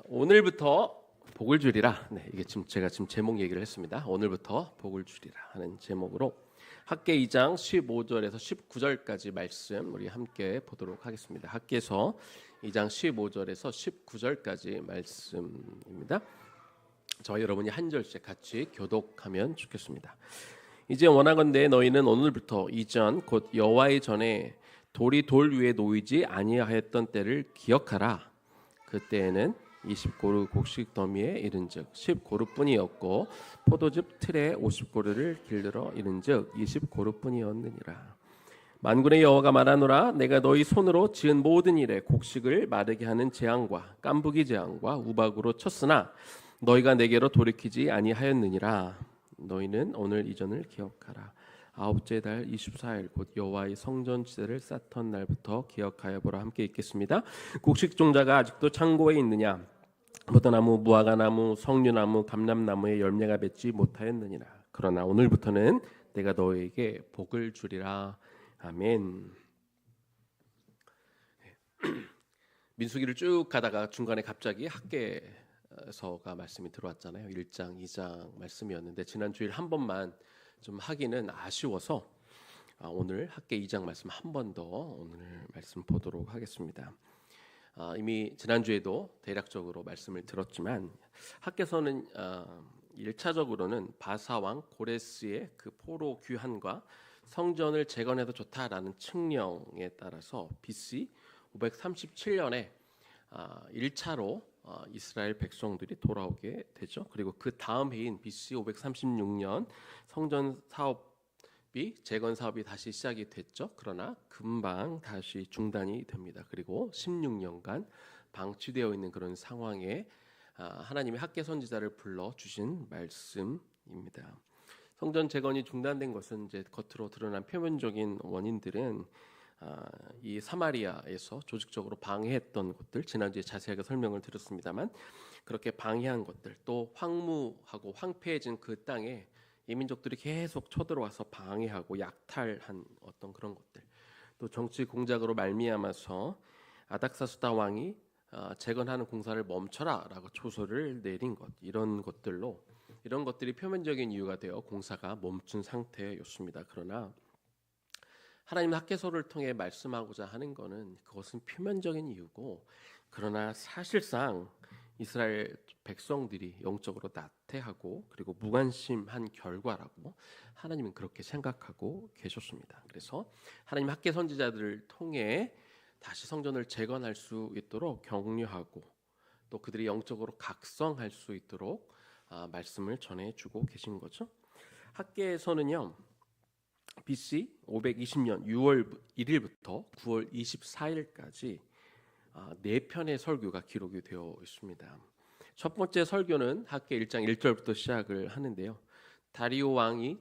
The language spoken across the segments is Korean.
오늘부터 복을 주리라. 이게 제가 제목 얘기를 했습니다. 오늘부터 복을 주리라 하는 제목으로 학개 2장 15절에서 19절까지 말씀 우리 함께 보도록 하겠습니다. 학개서 2장 15절에서 19절까지 말씀입니다. 저와 여러분이 한 절씩 같이 교독하면 좋겠습니다. 이제 원하건대 너희는 오늘부터 이전 곧 여호와의 전에 돌이 돌 위에 놓이지 아니하였던 때를 기억하라. 그때에는 20고루 곡식 더미에 이른즉 10고루뿐이었고 포도즙 틀에 50고루를 길들어 이른즉 20고루뿐이었느니라. 만군의 여호와가 말하노라. 내가 너희 손으로 지은 모든 일에 곡식을 마르게 하는 재앙과 깐부기 재앙과 우박으로 쳤으나 너희가 내게로 돌이키지 아니하였느니라. 너희는 오늘 이전을 기억하라. 아홉째 달 24일 곧 여호와의 성전 지대를 쌓던 날부터 기억하여 보라. 함께 읽겠습니다. 곡식 종자가 아직도 창고에 있느냐? 포도나무, 무화과나무, 석류나무, 감람나무에 열매가 맺지 못하였느니라. 그러나 오늘부터는 내가 너에게 복을 주리라. 아멘. 민수기를 쭉 가다가 중간에 갑자기 학개서가 말씀이 들어왔잖아요. 1장, 2장 말씀이었는데 지난 주일 한 번만 좀 하기는 아쉬워서 오늘 학개 2장 말씀 한 번 더 오늘 말씀 보도록 하겠습니다. 이미 지난주에도 대략적으로 말씀을 들었지만 학개서는 1차적으로는 바사왕 고레스의 그 포로 귀환과 성전을 재건해도 좋다라는 칙령에 따라서 BC 537년에 1차로 이스라엘 백성들이 돌아오게 되죠. 그리고 그 다음 해인 BC 536년 성전 사업이 재건 사업이 다시 시작이 됐죠. 그러나 금방 다시 중단이 됩니다. 그리고 16년간 방치되어 있는 그런 상황에 하나님이 학개 선지자를 불러 주신 말씀입니다. 성전 재건이 중단된 것은 이제 겉으로 드러난 표면적인 원인들은 이 사마리아에서 조직적으로 방해했던 것들, 지난주에 자세하게 설명을 드렸습니다만 그렇게 방해한 것들, 또 황무하고 황폐해진 그 땅에 이민족들이 계속 쳐들어와서 방해하고 약탈한 어떤 그런 것들, 또 정치 공작으로 말미암아서 아닥사스다 왕이 재건하는 공사를 멈춰라라고 초소를 내린 것, 이런 것들이 표면적인 이유가 되어 공사가 멈춘 상태였습니다. 그러나 하나님 학개서를 통해 말씀하고자 하는 것은 그것은 표면적인 이유고, 그러나 사실상 이스라엘 백성들이 영적으로 나태하고 그리고 무관심한 결과라고 하나님은 그렇게 생각하고 계셨습니다. 그래서 하나님 학개 선지자들을 통해 다시 성전을 재건할 수 있도록 격려하고 또 그들이 영적으로 각성할 수 있도록 말씀을 전해주고 계신 거죠. 학개서는요, BC 520년 6월 1일부터 9월 24일까지 4편의 설교가 기록이 되어 있습니다. 첫 번째 설교는 학개 1장 1절부터 시작을 하는데요. 다리오 왕이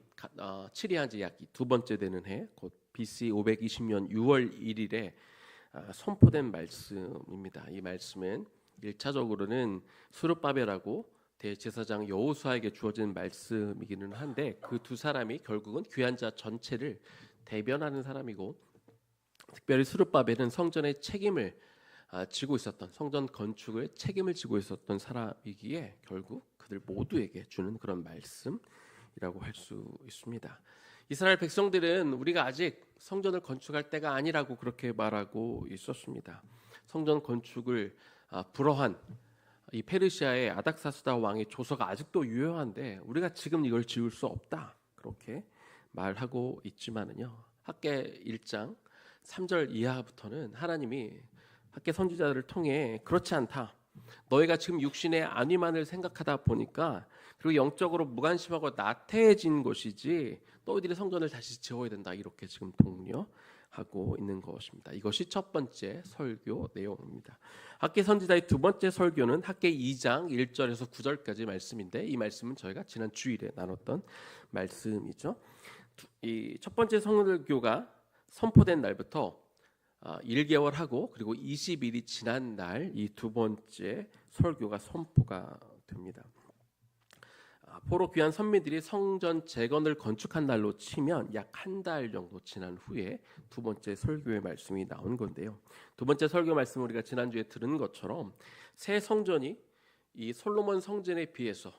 치리한 지 약 두 번째 되는 해, 곧 BC 520년 6월 1일에 선포된 말씀입니다. 이 말씀은 1차적으로는 스룹바벨하고 대제사장 여호수아에게 주어진 말씀이기는 한데 그 두 사람이 결국은 귀한 자 전체를 대변하는 사람이고, 특별히 스룹바벨은 성전의 책임을 지고 있었던, 성전 건축을 책임을 지고 있었던 사람이기에 결국 그들 모두에게 주는 그런 말씀이라고 할 수 있습니다. 이스라엘 백성들은 우리가 아직 성전을 건축할 때가 아니라고 그렇게 말하고 있었습니다. 성전 건축을 불허한 이 페르시아의 아닥사스다 왕의 조서가 아직도 유효한데 우리가 지금 이걸 지을 수 없다, 그렇게 말하고 있지만은요, 학개 1장 3절 이하부터는 하나님이 학개 선지자들을 통해 그렇지 않다, 너희가 지금 육신의 안위만을 생각하다 보니까 그리고 영적으로 무관심하고 나태해진 것이지 너희들이 성전을 다시 지어야 된다, 이렇게 지금 독려하고 있는 것입니다. 이것이 첫 번째 설교 내용입니다. 학개 선지자의 두 번째 설교는 학개 2장 1절에서 9절까지 말씀인데 이 말씀은 저희가 지난 주일에 나눴던 말씀이죠. 이 첫 번째 설교가 선포된 날부터 1개월 하고 그리고 20일이 지난 날 이 두 번째 설교가 선포가 됩니다. 포로 귀한 선민들이 성전 재건을 건축한 날로 치면 약 한 달 정도 지난 후에 두 번째 설교의 말씀이 나온 건데요. 두 번째 설교 말씀 우리가 지난주에 들은 것처럼 새 성전이 이 솔로몬 성전에 비해서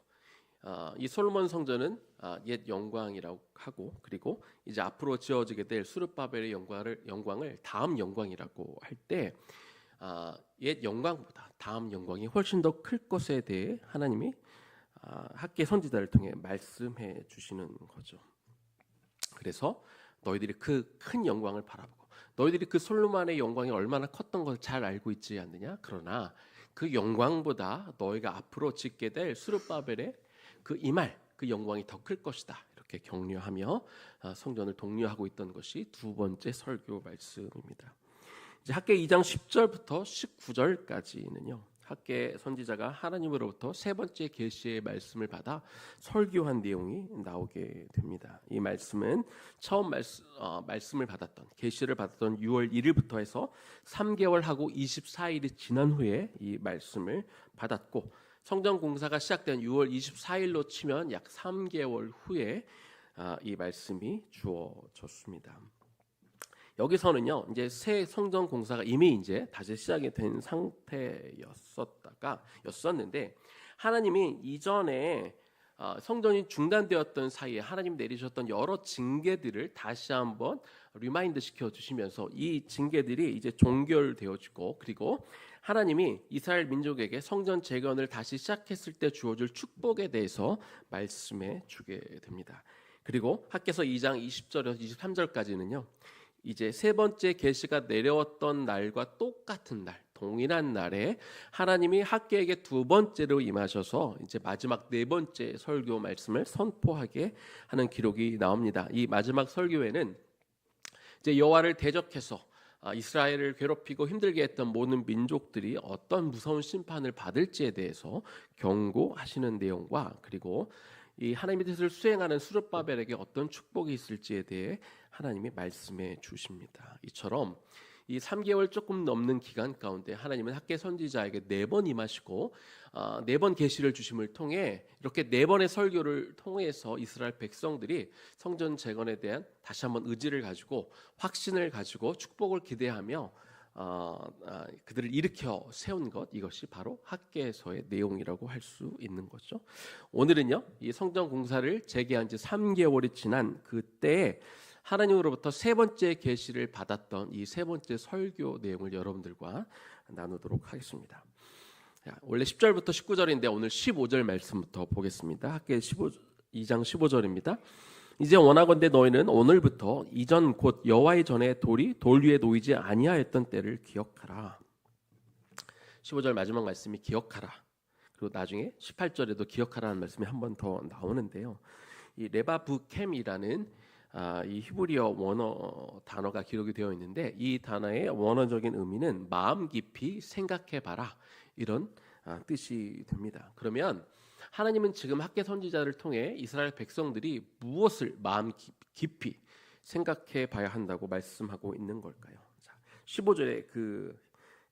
이 솔로몬 성전은 옛 영광이라고 하고, 그리고 이제 앞으로 지어지게 될 수르바벨의 영광을 다음 영광이라고 할 때 옛 영광보다 다음 영광이 훨씬 더 클 것에 대해 하나님이 학개 선지자를 통해 말씀해 주시는 거죠. 그래서 너희들이 그 큰 영광을 바라보고 너희들이 그 솔로몬의 영광이 얼마나 컸던 걸 잘 알고 있지 않느냐? 그러나 그 영광보다 너희가 앞으로 짓게 될 수르바벨의 그 이말 그 영광이 더 클 것이다. 이렇게 격려하며 성전을 독려하고 있던 것이 두 번째 설교 말씀입니다. 이제 학개 2장 10절부터 19절까지는요. 학개 선지자가 하나님으로부터 세 번째 계시의 말씀을 받아 설교한 내용이 나오게 됩니다. 이 말씀은 처음 말씀을 받았던 계시를 받았던 6월 1일부터 해서 3개월 하고 24일이 지난 후에 이 말씀을 받았고, 성전 공사가 시작된 6월 24일로 치면 약 3개월 후에 이 말씀이 주어졌습니다. 여기서는요, 이제 새 성전 공사가 이미 이제 다시 시작이 된 상태였었는데, 하나님이 이전에 성전이 중단되었던 사이에 하나님 내리셨던 여러 징계들을 다시 한번 리마인드 시켜 주시면서 이 징계들이 이제 종결되어지고, 그리고 하나님이 이스라엘 민족에게 성전 재건을 다시 시작했을 때 주어질 축복에 대해서 말씀해 주게 됩니다. 그리고 학개서 2장 20절에서 23절까지는요. 이제 세 번째 계시가 내려왔던 날과 똑같은 날, 동일한 날에 하나님이 학개에게 두 번째로 임하셔서 이제 마지막 네 번째 설교 말씀을 선포하게 하는 기록이 나옵니다. 이 마지막 설교에는 이제 여호와를 대적해서 이스라엘을 괴롭히고 힘들게 했던 모든 민족들이 어떤 무서운 심판을 받을지에 대해서 경고하시는 내용과, 그리고 이 하나님의 뜻을 수행하는 수르바벨에게 어떤 축복이 있을지에 대해 하나님이 말씀해 주십니다. 이처럼 이 3개월 조금 넘는 기간 가운데 하나님은 학개 선지자에게 4번 임하시고 4번 계시를 주심을 통해 이렇게 4번의 설교를 통해서 이스라엘 백성들이 성전 재건에 대한 다시 한번 의지를 가지고 확신을 가지고 축복을 기대하며 그들을 일으켜 세운 것, 이것이 바로 학개서의 내용이라고 할 수 있는 거죠. 오늘은요, 이 성전 공사를 재개한 지 3개월이 지난 그때에 하나님으로부터 세 번째 계시를 받았던 이 세 번째 설교 내용을 여러분들과 나누도록 하겠습니다. 원래 10절부터 19절인데 오늘 15절 말씀부터 보겠습니다. 학개 2장 15절입니다. 이제 원하건대 너희는 오늘부터 이전 곧 여호와의 전에 돌이 돌 위에 놓이지 아니하였던 때를 기억하라. 15절 마지막 말씀이 기억하라. 그리고 나중에 18절에도 기억하라는 말씀이 한 번 더 나오는데요. 이 레바브캠이라는 이 히브리어 원어 단어가 기록이 되어 있는데, 이 단어의 원어적인 의미는 마음 깊이 생각해봐라, 이런 뜻이 됩니다. 그러면 하나님은 지금 학개 선지자를 통해 이스라엘 백성들이 무엇을 마음 깊이 생각해 봐야 한다고 말씀하고 있는 걸까요? 15절에 그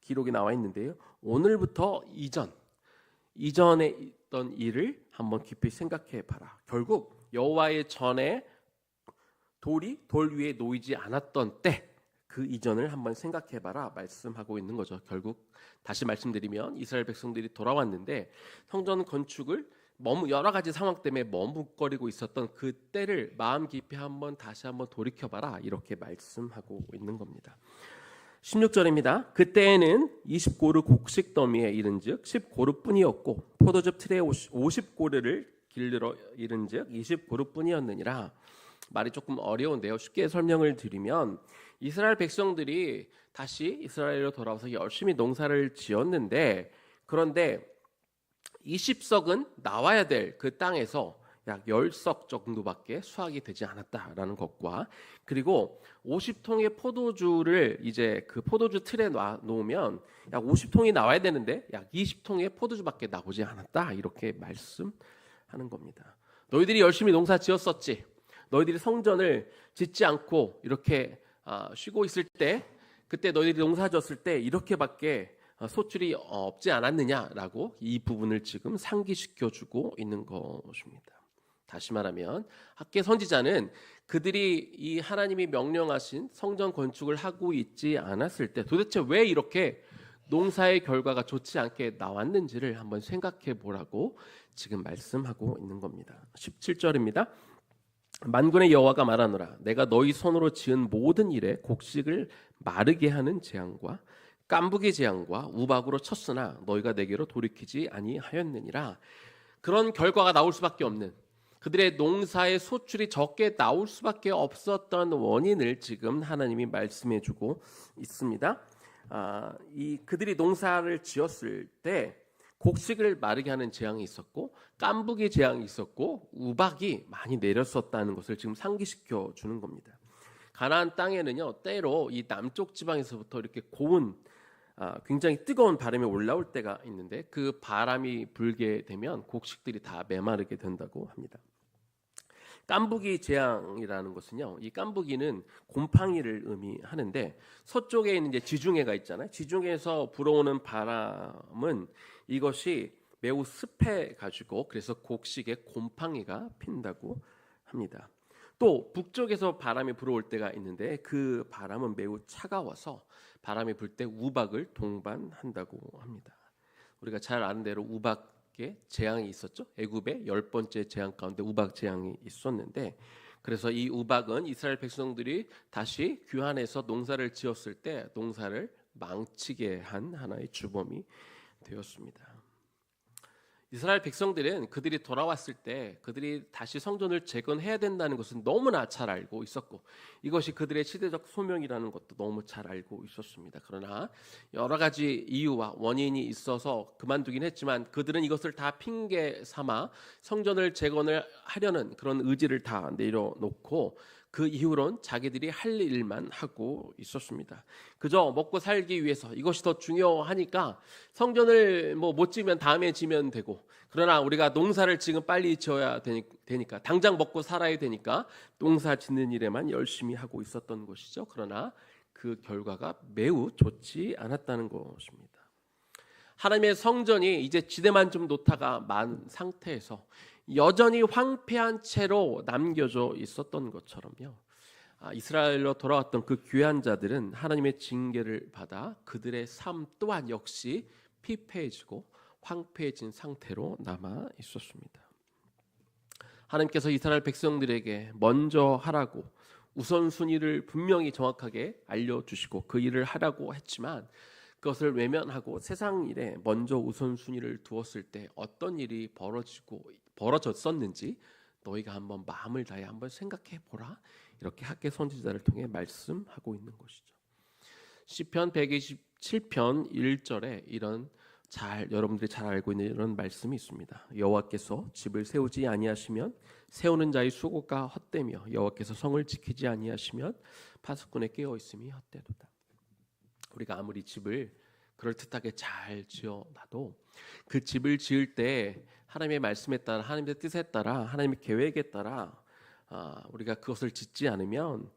기록이 나와 있는데요. 오늘부터 이전에 있던 일을 한번 깊이 생각해 봐라. 결국 여호와의 전에 돌이 돌 위에 놓이지 않았던 때, 그 이전을 한번 생각해 봐라 말씀하고 있는 거죠. 결국 다시 말씀드리면 이스라엘 백성들이 돌아왔는데 성전 건축을 여러 가지 상황 때문에 머뭇거리고 있었던 그 때를 마음 깊이 다시 한번 돌이켜봐라, 이렇게 말씀하고 있는 겁니다. 16절입니다. 그때에는 20고르 곡식 더미에 이른즉 10고르뿐이었고 포도즙 틀에 50고르를 길들어 이른즉 20고르뿐이었느니라. 말이 조금 어려운데요. 쉽게 설명을 드리면 이스라엘 백성들이 다시 이스라엘로 돌아와서 열심히 농사를 지었는데, 그런데 20석은 나와야 될 그 땅에서 약 10석 정도밖에 수확이 되지 않았다라는 것과, 그리고 50통의 포도주를 이제 그 포도주 틀에 놓으면 약 50통이 나와야 되는데 약 20통의 포도주밖에 나오지 않았다, 이렇게 말씀하는 겁니다. 너희들이 열심히 농사 지었었지, 너희들이 성전을 짓지 않고 이렇게 쉬고 있을 때, 그때 너희들이 농사 지었을 때 이렇게밖에 소출이 없지 않았느냐라고 이 부분을 지금 상기시켜주고 있는 것입니다. 다시 말하면 학계 선지자는 그들이 이 하나님이 명령하신 성전 건축을 하고 있지 않았을 때 도대체 왜 이렇게 농사의 결과가 좋지 않게 나왔는지를 한번 생각해 보라고 지금 말씀하고 있는 겁니다. 17절입니다. 만군의 여호와가 말하노라 내가 너희 손으로 지은 모든 일에 곡식을 마르게 하는 재앙과 깐부기 재앙과 우박으로 쳤으나 너희가 내게로 돌이키지 아니하였느니라. 그런 결과가 나올 수밖에 없는, 그들의 농사의 소출이 적게 나올 수밖에 없었던 원인을 지금 하나님이 말씀해 주고 있습니다. 그들이 농사를 지었을 때 곡식을 마르게 하는 재앙이 있었고 깐부기 재앙이 있었고 우박이 많이 내렸었다는 것을 지금 상기시켜 주는 겁니다. 가나안 땅에는요, 때로 이 남쪽 지방에서부터 이렇게 고운 굉장히 뜨거운 바람이 올라올 때가 있는데 그 바람이 불게 되면 곡식들이 다 메마르게 된다고 합니다. 깐부기 재앙이라는 것은요, 이 깐부기는 곰팡이를 의미하는데 서쪽에 있는 이제 지중해가 있잖아요. 지중해에서 불어오는 바람은 이것이 매우 습해 가지고 그래서 곡식에 곰팡이가 핀다고 합니다. 또 북쪽에서 바람이 불어올 때가 있는데 그 바람은 매우 차가워서 바람이 불 때 우박을 동반한다고 합니다. 우리가 잘 아는 대로 우박에 재앙이 있었죠. 애굽의 10번째 재앙 가운데 우박 재앙이 있었는데, 그래서 이 우박은 이스라엘 백성들이 다시 귀환해서 농사를 지었을 때 농사를 망치게 한 하나의 주범이 되었습니다. 이스라엘 백성들은 그들이 돌아왔을 때 그들이 다시 성전을 재건해야 된다는 것은 너무나 잘 알고 있었고 이것이 그들의 시대적 소명이라는 것도 너무 잘 알고 있었습니다. 그러나 여러 가지 이유와 원인이 있어서 그만두긴 했지만 그들은 이것을 다 핑계 삼아 성전을 재건을 하려는 그런 의지를 다 내려놓고 그 이후론 자기들이 할 일만 하고 있었습니다. 그저 먹고 살기 위해서 이것이 더 중요하니까 성전을 못 지으면 다음에 지면 되고, 그러나 우리가 농사를 지금 빨리 지어야 되니까 당장 먹고 살아야 되니까 농사 짓는 일에만 열심히 하고 있었던 것이죠. 그러나 그 결과가 매우 좋지 않았다는 것입니다. 하나님의 성전이 이제 지대만 좀 놓다가 만 상태에서 여전히 황폐한 채로 남겨져 있었던 것처럼요, 이스라엘로 돌아왔던 그 귀한 자들은 하나님의 징계를 받아 그들의 삶 또한 역시 피폐해지고 황폐해진 상태로 남아 있었습니다. 하나님께서 이스라엘 백성들에게 먼저 하라고 우선순위를 분명히 정확하게 알려주시고 그 일을 하라고 했지만 그것을 외면하고 세상 일에 먼저 우선순위를 두었을 때 어떤 일이 벌어졌었는지 너희가 한번 마음을 다해 한번 생각해 보라. 이렇게 학계 선지자를 통해 말씀하고 있는 것이죠. 시편 127편 1절에 이런 여러분들이 잘 알고 있는 이런 말씀이 있습니다. 여호와께서 집을 세우지 아니하시면 세우는 자의 수고가 헛되며 여호와께서 성을 지키지 아니하시면 파수꾼의 깨어 있음이 헛되도다. 우리가 아무리 집을 그럴듯하게 잘 지어놔도 그 집을 지을 때 하나님의 말씀에 따라, 하나님의 뜻에 따라, 하나님의 계획에 따라 우리가 그것을 짓지 않으면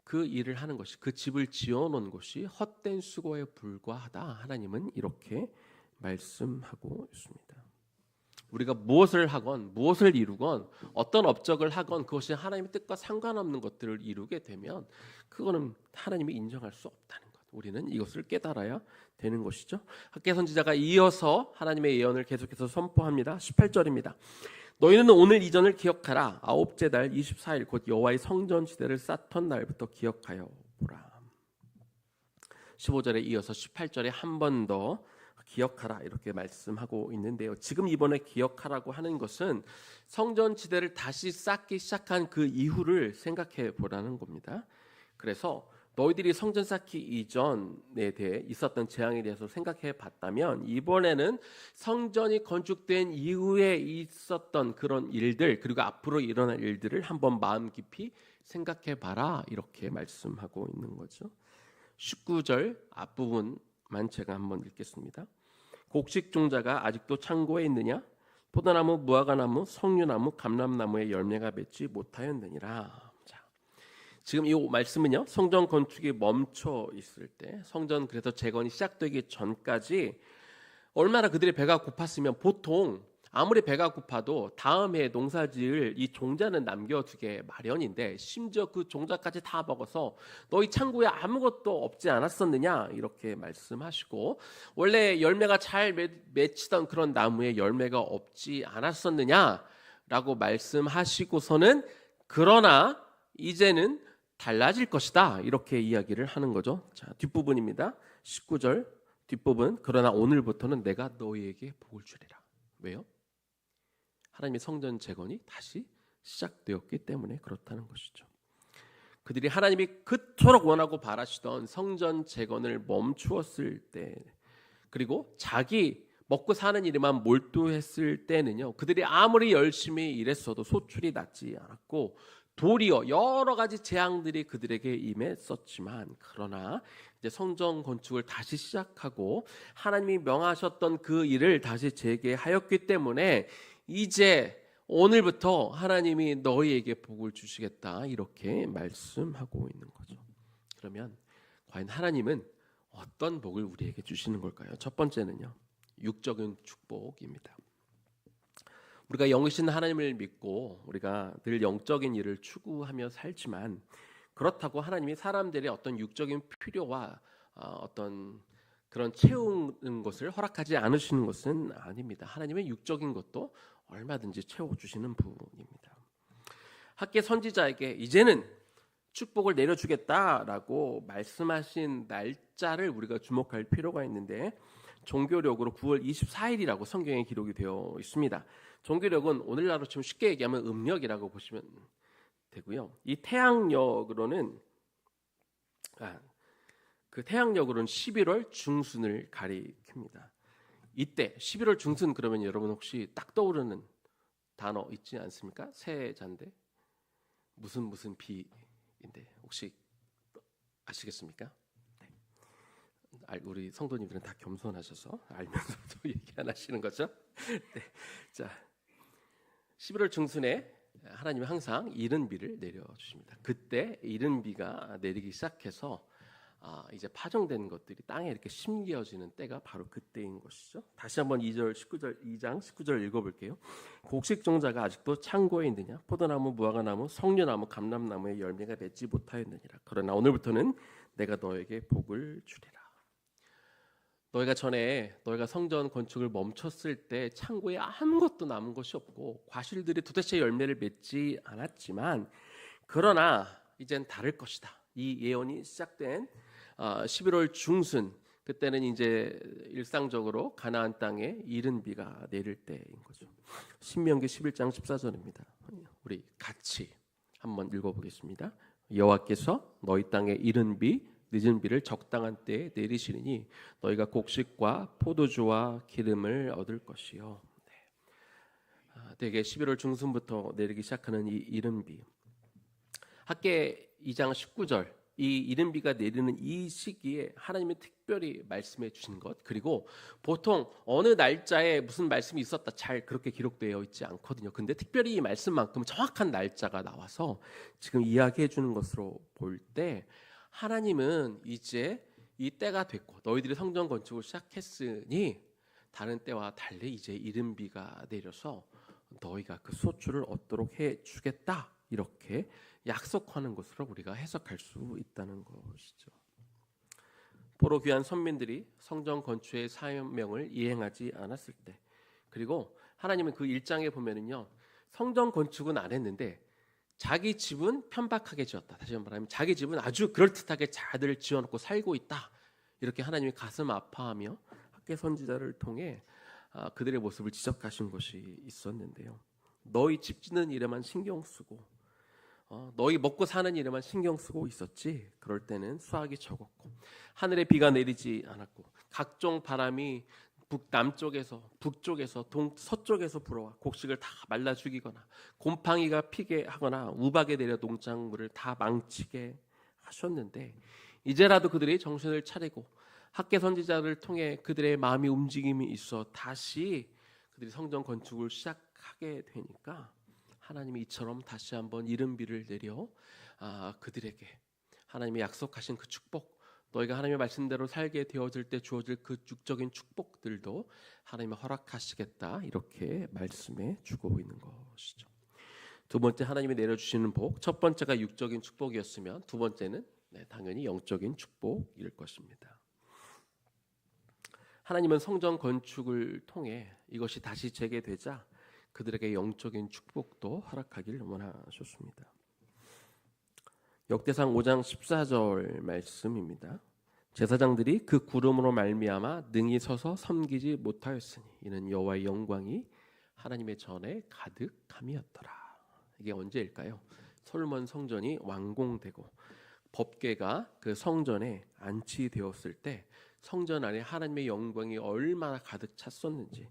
그 일을 하는 것이, 그 집을 지어놓은 것이 헛된 수고에 불과하다. 하나님은 이렇게 말씀하고 있습니다. 우리가 무엇을 하건 무엇을 이루건 어떤 업적을 하건 그것이 하나님의 뜻과 상관없는 것들을 이루게 되면 그거는 하나님이 인정할 수 없다는 것, 우리는 이것을 깨달아야 되는 것이죠. 학계 선지자가 이어서 하나님의 예언을 계속해서 선포합니다. 18절입니다. 너희는 오늘 이전을 기억하라. 아홉째 달 24일 곧 여호와의 성전 지대를 쌓던 날부터 기억하여 보라. 15절에 이어서 18절에 한 번 더 기억하라 이렇게 말씀하고 있는데요. 지금 이번에 기억하라고 하는 것은 성전 지대를 다시 쌓기 시작한 그 이후를 생각해 보라는 겁니다. 그래서 너희들이 성전 쌓기 이전에 대해 있었던 재앙에 대해서 생각해 봤다면 이번에는 성전이 건축된 이후에 있었던 그런 일들 그리고 앞으로 일어날 일들을 한번 마음 깊이 생각해 봐라 이렇게 말씀하고 있는 거죠. 19절 앞부분만 제가 한번 읽겠습니다. 곡식 종자가 아직도 창고에 있느냐? 포도나무, 무화과나무, 석류나무, 감람나무의 열매가 맺지 못하였느니라. 지금 이 말씀은요, 성전 건축이 멈춰 있을 때, 성전 그래서 재건이 시작되기 전까지 얼마나 그들의 배가 고팠으면 보통 아무리 배가 고파도 다음 해에 농사지을 이 종자는 남겨두게 마련인데 심지어 그 종자까지 다 먹어서 너희 창고에 아무것도 없지 않았었느냐 이렇게 말씀하시고, 원래 열매가 잘 맺히던 그런 나무에 열매가 없지 않았었느냐라고 말씀하시고서는 그러나 이제는 달라질 것이다 이렇게 이야기를 하는 거죠. 자, 뒷부분입니다. 19절 뒷부분. 그러나 오늘부터는 내가 너희에게 복을 주리라. 왜요? 하나님의 성전 재건이 다시 시작되었기 때문에 그렇다는 것이죠. 그들이 하나님이 그토록 원하고 바라시던 성전 재건을 멈추었을 때, 그리고 자기 먹고 사는 일에만 몰두했을 때는요, 그들이 아무리 열심히 일했어도 소출이 나지 않았고 도리어 여러 가지 재앙들이 그들에게 임했었지만, 그러나 이제 성전 건축을 다시 시작하고 하나님이 명하셨던 그 일을 다시 재개하였기 때문에 이제 오늘부터 하나님이 너희에게 복을 주시겠다 이렇게 말씀하고 있는 거죠. 그러면 과연 하나님은 어떤 복을 우리에게 주시는 걸까요? 첫 번째는요, 육적인 축복입니다. 우리가 영이신 하나님을 믿고 우리가 늘 영적인 일을 추구하며 살지만, 그렇다고 하나님이 사람들의 어떤 육적인 필요와 어떤 그런 채우는 것을 허락하지 않으시는 것은 아닙니다. 하나님의 육적인 것도 얼마든지 채워주시는 분입니다. 학계 선지자에게 이제는 축복을 내려주겠다라고 말씀하신 날짜를 우리가 주목할 필요가 있는데, 종교력으로 9월 24일이라고 성경에 기록이 되어 있습니다. 종교력은 오늘날로 치면 쉽게 얘기하면 음력이라고 보시면 되고요. 이 태양력으로는 그 태양력으로는 11월 중순을 가리킵니다. 이때 11월 중순 그러면 여러분 혹시 딱 떠오르는 단어 있지 않습니까? 세자인데 무슨 비인데 혹시 아시겠습니까? 네. 우리 성도님들은 다 겸손하셔서 알면서도 얘기 안 하시는 거죠? 네. 자, 11월 중순에 하나님은 항상 이른 비를 내려주십니다. 그때 이른 비가 내리기 시작해서 이제 파종된 것들이 땅에 이렇게 심겨지는 때가 바로 그때인 것이죠. 다시 한번 2장 19절 읽어볼게요. 곡식 종자가 아직도 창고에 있느냐? 포도나무, 무화과나무, 석류나무, 감람나무의 열매가 맺지 못하였느니라. 그러나 오늘부터는 내가 너에게 복을 주리라. 너희가 전에 너희가 성전 건축을 멈췄을 때 창고에 아무것도 남은 것이 없고 과실들이 도대체 열매를 맺지 않았지만, 그러나 이젠 다를 것이다. 이 예언이 시작된 11월 중순, 그때는 이제 일상적으로 가나안 땅에 이른 비가 내릴 때인 거죠. 신명기 11장 14절입니다. 우리 같이 한번 읽어보겠습니다. 여호와께서 너희 땅에 이른 비 늦은 비를 적당한 때에 내리시리니 너희가 곡식과 포도주와 기름을 얻을 것이요. 대개 11월 중순부터 내리기 시작하는 이 이른 비. 학계 2장 19절, 이 이른 비가 내리는 이 시기에 하나님이 특별히 말씀해 주신 것, 그리고 보통 어느 날짜에 무슨 말씀이 있었다 잘 그렇게 기록되어 있지 않거든요. 근데 특별히 이 말씀만큼 정확한 날짜가 나와서 지금 이야기해 주는 것으로 볼 때, 하나님은 이제 이 때가 됐고 너희들이 성전 건축을 시작했으니 다른 때와 달리 이제 이른 비가 내려서 너희가 그 소출을 얻도록 해 주겠다 이렇게 약속하는 것으로 우리가 해석할 수 있다는 것이죠. 포로 귀한 선민들이 성전 건축의 사명을 이행하지 않았을 때, 그리고 하나님은 그 1장에 보면은요, 성전 건축은 안 했는데 자기 집은 편박하게 지었다. 다시 한번 말하면 자기 집은 아주 그럴듯하게 잘 지어놓고 살고 있다. 이렇게 하나님이 가슴 아파하며 학계 선지자를 통해 그들의 모습을 지적하신 것이 있었는데요. 너희 집 짓는 일에만 신경 쓰고 너희 먹고 사는 일에만 신경 쓰고 있었지. 그럴 때는 수확이 적었고 하늘에 비가 내리지 않았고 각종 바람이 남쪽에서 북쪽에서 서쪽에서 불어와 곡식을 다 말라 죽이거나 곰팡이가 피게 하거나 우박에 내려 농작물을 다 망치게 하셨는데, 이제라도 그들이 정신을 차리고 학계 선지자를 통해 그들의 마음이 움직임이 있어 다시 그들이 성전 건축을 시작하게 되니까 하나님이 이처럼 다시 한번 이른 비를 내려 그들에게 하나님이 약속하신 그 축복, 너희가 하나님의 말씀대로 살게 되어질 때 주어질 그 육적인 축복들도 하나님이 허락하시겠다 이렇게 말씀해 주고 있는 것이죠. 두 번째 하나님이 내려주시는 복, 첫 번째가 육적인 축복이었으면 두 번째는 당연히 영적인 축복일 것입니다. 하나님은 성전 건축을 통해 이것이 다시 재개되자 그들에게 영적인 축복도 허락하기를 원하셨습니다. 역대상 5장 14절 말씀입니다. 제사장들이 그 구름으로 말미암아 능히 서서 섬기지 못하였으니 이는 여호와의 영광이 하나님의 전에 가득함이었더라. 이게 언제일까요? 솔로몬 성전이 완공되고 법궤가 그 성전에 안치되었을 때 성전 안에 하나님의 영광이 얼마나 가득 찼었는지,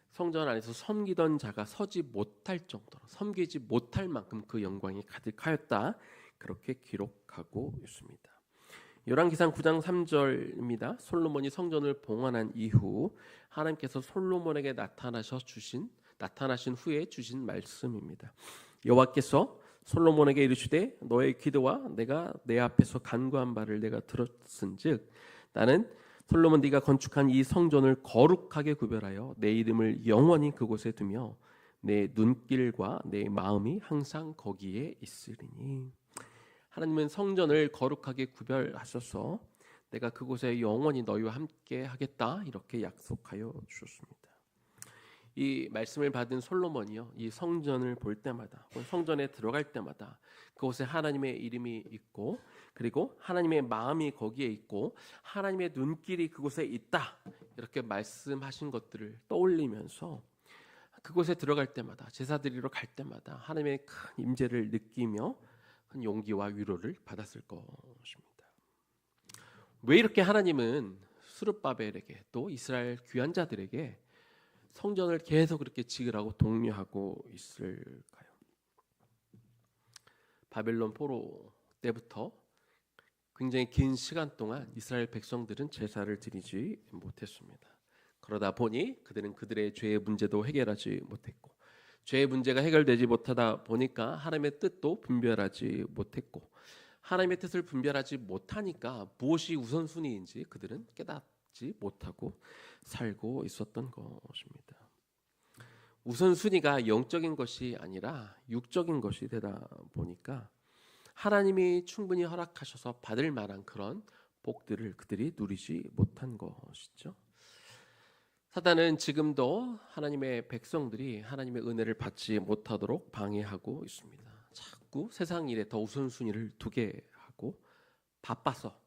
성전 안에서 섬기던 자가 서지 못할 정도로 섬기지 못할 만큼 그 영광이 가득하였다, 그렇게 기록하고 있습니다. 열왕기상 9장 3절입니다. 솔로몬이 성전을 봉헌한 이후 하나님께서 솔로몬에게 나타나신 후에 주신 말씀입니다. 여호와께서 솔로몬에게 이르시되 너의 기도와 내가 내 앞에서 간구한 바를 내가 들었은즉 나는 솔로몬 네가 건축한 이 성전을 거룩하게 구별하여 내 이름을 영원히 그곳에 두며 내 눈길과 내 마음이 항상 거기에 있으리니. 하나님은 성전을 거룩하게 구별하셔서 내가 그곳에 영원히 너희와 함께 하겠다 이렇게 약속하여 주셨습니다. 이 말씀을 받은 솔로몬이요, 이 성전을 볼 때마다, 성전에 들어갈 때마다 그곳에 하나님의 이름이 있고, 그리고 하나님의 마음이 거기에 있고, 하나님의 눈길이 그곳에 있다 이렇게 말씀하신 것들을 떠올리면서 그곳에 들어갈 때마다, 제사 드리러 갈 때마다 하나님의 큰 임재를 느끼며 큰 용기와 위로를 받았을 것입니다. 왜 이렇게 하나님은 스룹바벨에게 또 이스라엘 귀한 자들에게 성전을 계속 그렇게 지으라고 독려하고 있을까요? 바벨론 포로 때부터 굉장히 긴 시간 동안 이스라엘 백성들은 제사를 드리지 못했습니다. 그러다 보니 그들은 그들의 죄의 문제도 해결하지 못했고, 죄의 문제가 해결되지 못하다 보니까 하나님의 뜻도 분별하지 못했고, 하나님의 뜻을 분별하지 못하니까 무엇이 우선순위인지 그들은 깨닫지 못하고 살고 있었던 것입니다. 우선순위가 영적인 것이 아니라 육적인 것이 되다 보니까 하나님이 충분히 허락하셔서 받을 만한 그런 복들을 그들이 누리지 못한 것이죠. 사단은 지금도 하나님의 백성들이 하나님의 은혜를 받지 못하도록 방해하고 있습니다. 자꾸 세상 일에 더 우선순위를 두게 하고 바빠서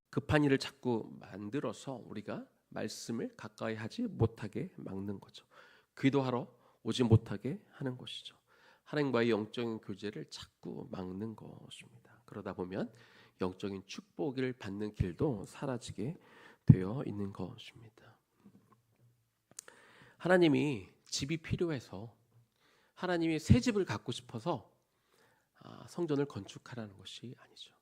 급한 일을 자꾸 만들어서 우리가 말씀을 가까이 하지 못하게 막는 거죠. 기도하러 오지 못하게 하는 것이죠. 하나님과의 영적인 교제를 자꾸 막는 것입니다. 그러다 보면 영적인 축복을 받는 길도 사라지게 되어 있는 것입니다. 하나님이 집이 필요해서, 하나님이 새 집을 갖고 싶어서 성전을 건축하라는 것이 아니죠.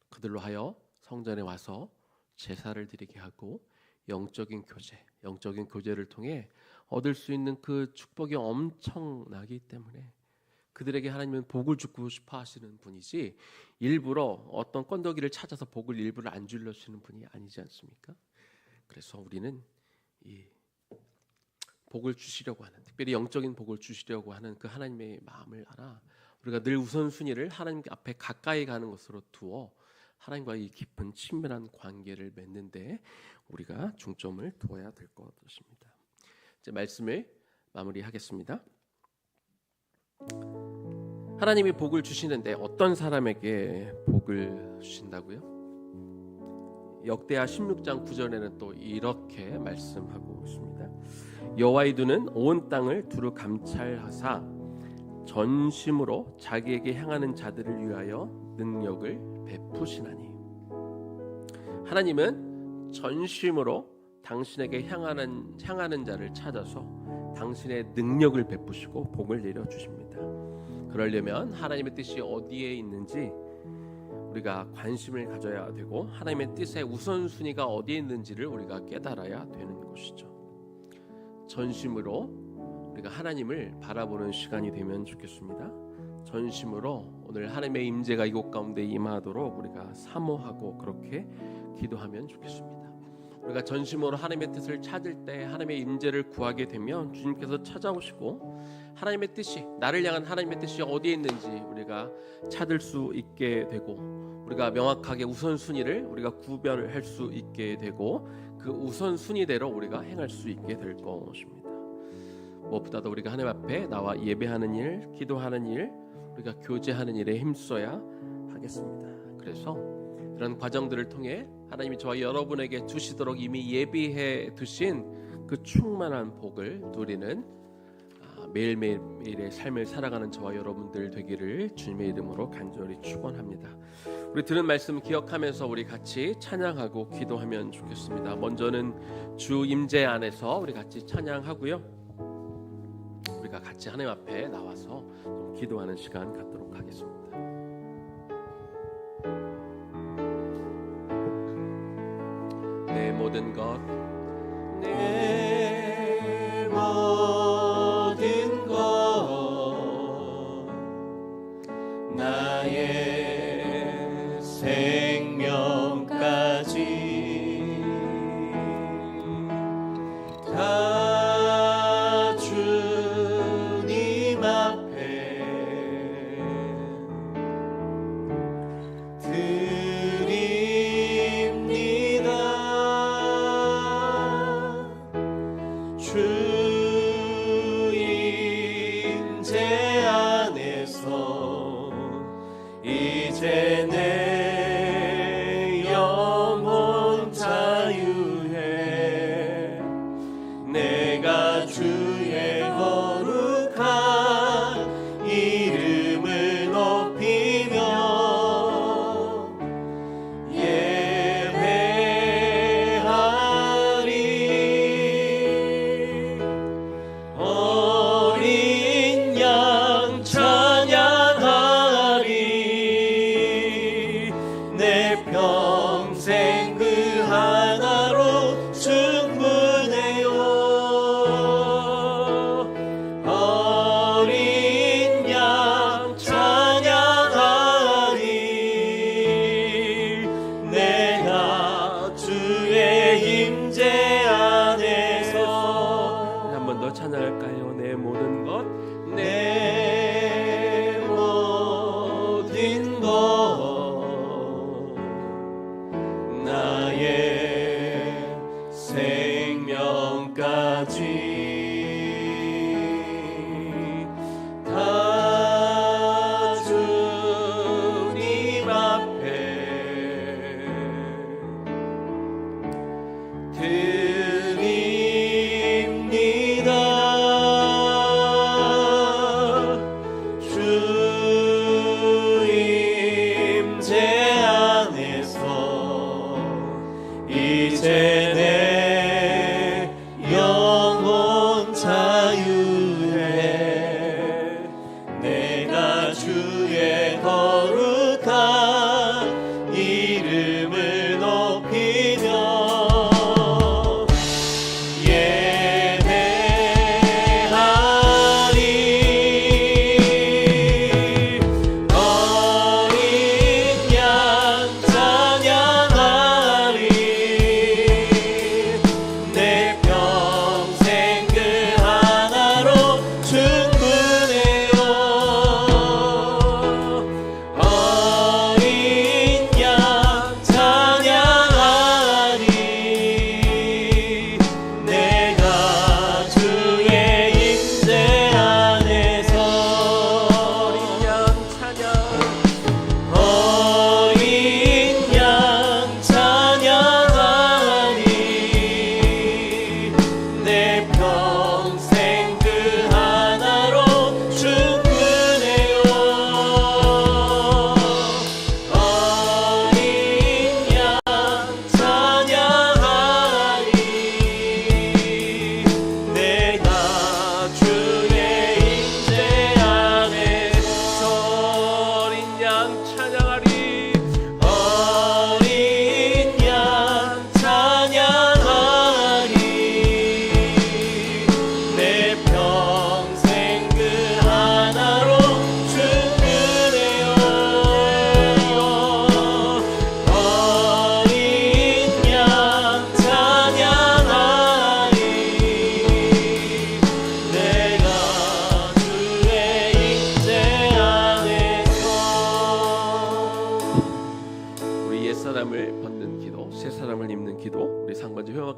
그들로 하여 성전에 와서 제사를 드리게 하고 영적인 교제를 통해 얻을 수 있는 그 축복이 엄청나기 때문에 그들에게 하나님은 복을 주고 싶어 하시는 분이지 일부러 어떤 건더기를 찾아서 복을 일부러 안 주려시는 분이 아니지 않습니까? 그래서 우리는 이 복을 주시려고 하는, 특별히 영적인 복을 주시려고 하는 그 하나님의 마음을 알아 우리가 늘 우선순위를 하나님 앞에 가까이 가는 것으로 두어 하나님과의 깊은 친밀한 관계를 맺는데 우리가 중점을 두어야 될 것입니다. 이제 말씀을 마무리하겠습니다. 하나님이 복을 주시는데 어떤 사람에게 복을 주신다고요? 역대하 16장 9절에는 또 이렇게 말씀하고 있습니다. 여호와의 눈은 온 땅을 두루 감찰하사 전심으로 자기에게 향하는 자들을 위하여 능력을 베푸시나니. 하나님은 전심으로 당신에게 향하는 자를 찾아서 당신의 능력을 베푸시고 복을 내려주십니다. 그러려면 하나님의 뜻이 어디에 있는지 우리가 관심을 가져야 되고 하나님의 뜻의 우선순위가 어디에 있는지를 우리가 깨달아야 되는 것이죠. 전심으로 우리가 하나님을 바라보는 시간이 되면 좋겠습니다. 전심으로 오늘 하나님의 임재가 이곳 가운데 임하도록 우리가 사모하고 그렇게 기도하면 좋겠습니다. 우리가 전심으로 하나님의 뜻을 찾을 때, 하나님의 임재를 구하게 되면 주님께서 찾아오시고 하나님의 뜻이, 나를 향한 하나님의 뜻이 어디에 있는지 우리가 찾을 수 있게 되고, 우리가 명확하게 우선순위를 우리가 구별할 수 있게 되고, 그 우선순위대로 우리가 행할 수 있게 될 것입니다. 무엇보다도 우리가 하나님 앞에 나와 예배하는 일, 기도하는 일, 우리가 교제하는 일에 힘써야 하겠습니다. 그래서 그런 과정들을 통해 하나님이 저와 여러분에게 주시도록 이미 예비해 두신 그 충만한 복을 누리는 매일매일의 삶을 살아가는 저와 여러분들 되기를 주님의 이름으로 간절히 축원합니다. 우리 들은 말씀 기억하면서 우리 같이 찬양하고 기도하면 좋겠습니다. 먼저는 주 임재 안에서 우리 같이 찬양하고요, 우리가 같이 하나님 앞에 나와서 좀 기도하는 시간 갖도록 하겠습니다. 내 모든 것, 내 모든 것, 나의 생명까지 다 주님 앞에 주 임재 안에서 이제 내 영혼 자유해. 내가 주의 거룩한 이름을 높이며 평생 그 하나로 충분해요. 어린 양 찬양하리. 내가 주의 임재 안에서. 한 번 더 찬양할까요? 내 모든 것, 내 모든 것, 나의 생명까지 다 주님 앞에 드립니다. 주 임재 안에서 이제 내 영혼 자유해. 내가 주의 거룩한 이름을 높이며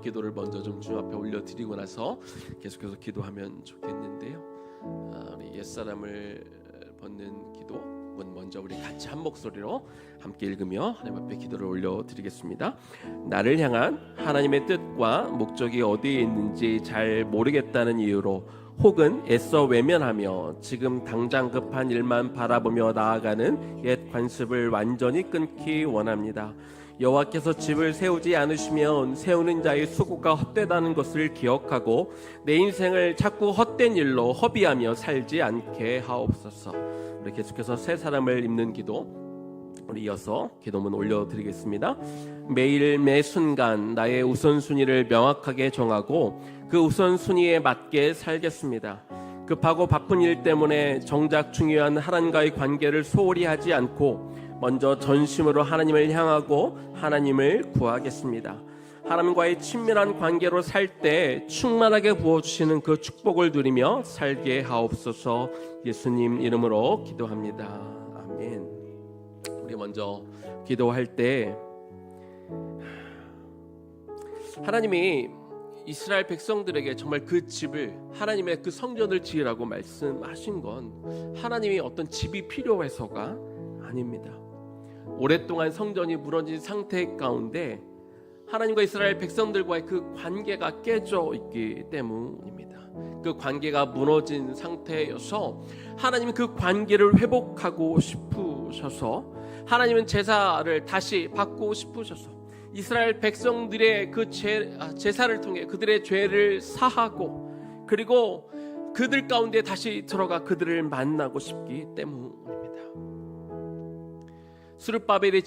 기도를 먼저 좀 주 앞에 올려드리고 나서 계속해서 기도하면 좋겠는데요. 우리 옛사람을 벗는 기도 먼저 우리 같이 한 목소리로 함께 읽으며 하나님 앞에 기도를 올려드리겠습니다. 나를 향한 하나님의 뜻과 목적이 어디에 있는지 잘 모르겠다는 이유로 혹은 애써 외면하며 지금 당장 급한 일만 바라보며 나아가는 옛 관습을 완전히 끊기 원합니다. 여호와께서 집을 세우지 않으시면 세우는 자의 수고가 헛되다는 것을 기억하고 내 인생을 자꾸 헛된 일로 허비하며 살지 않게 하옵소서. 우리 계속해서 새 사람을 입는 기도 우리 이어서 기도문 올려드리겠습니다. 매일 매 순간 나의 우선순위를 명확하게 정하고 그 우선순위에 맞게 살겠습니다. 급하고 바쁜 일 때문에 정작 중요한 하나님과의 관계를 소홀히 하지 않고 먼저 전심으로 하나님을 향하고 하나님을 구하겠습니다. 하나님과의 친밀한 관계로 살 때 충만하게 부어주시는 그 축복을 누리며 살게 하옵소서. 예수님 이름으로 기도합니다. 아멘. 우리 먼저 기도할 때 하나님이 이스라엘 백성들에게 정말 그 집을 하나님의 그 성전을 지으라고 말씀하신 건 하나님이 어떤 집이 필요해서가 아닙니다. 오랫동안 성전이 무너진 상태 가운데 하나님과 이스라엘 백성들과의 그 관계가 깨져 있기 때문입니다. 그 관계가 무너진 상태여서 하나님은 그 관계를 회복하고 싶으셔서 하나님은 제사를 다시 받고 싶으셔서 이스라엘 백성들의 그 제사를 통해 그들의 죄를 사하고 그리고 그들 가운데 다시 들어가 그들을 만나고 싶기 때문입니다. 스룹바벨이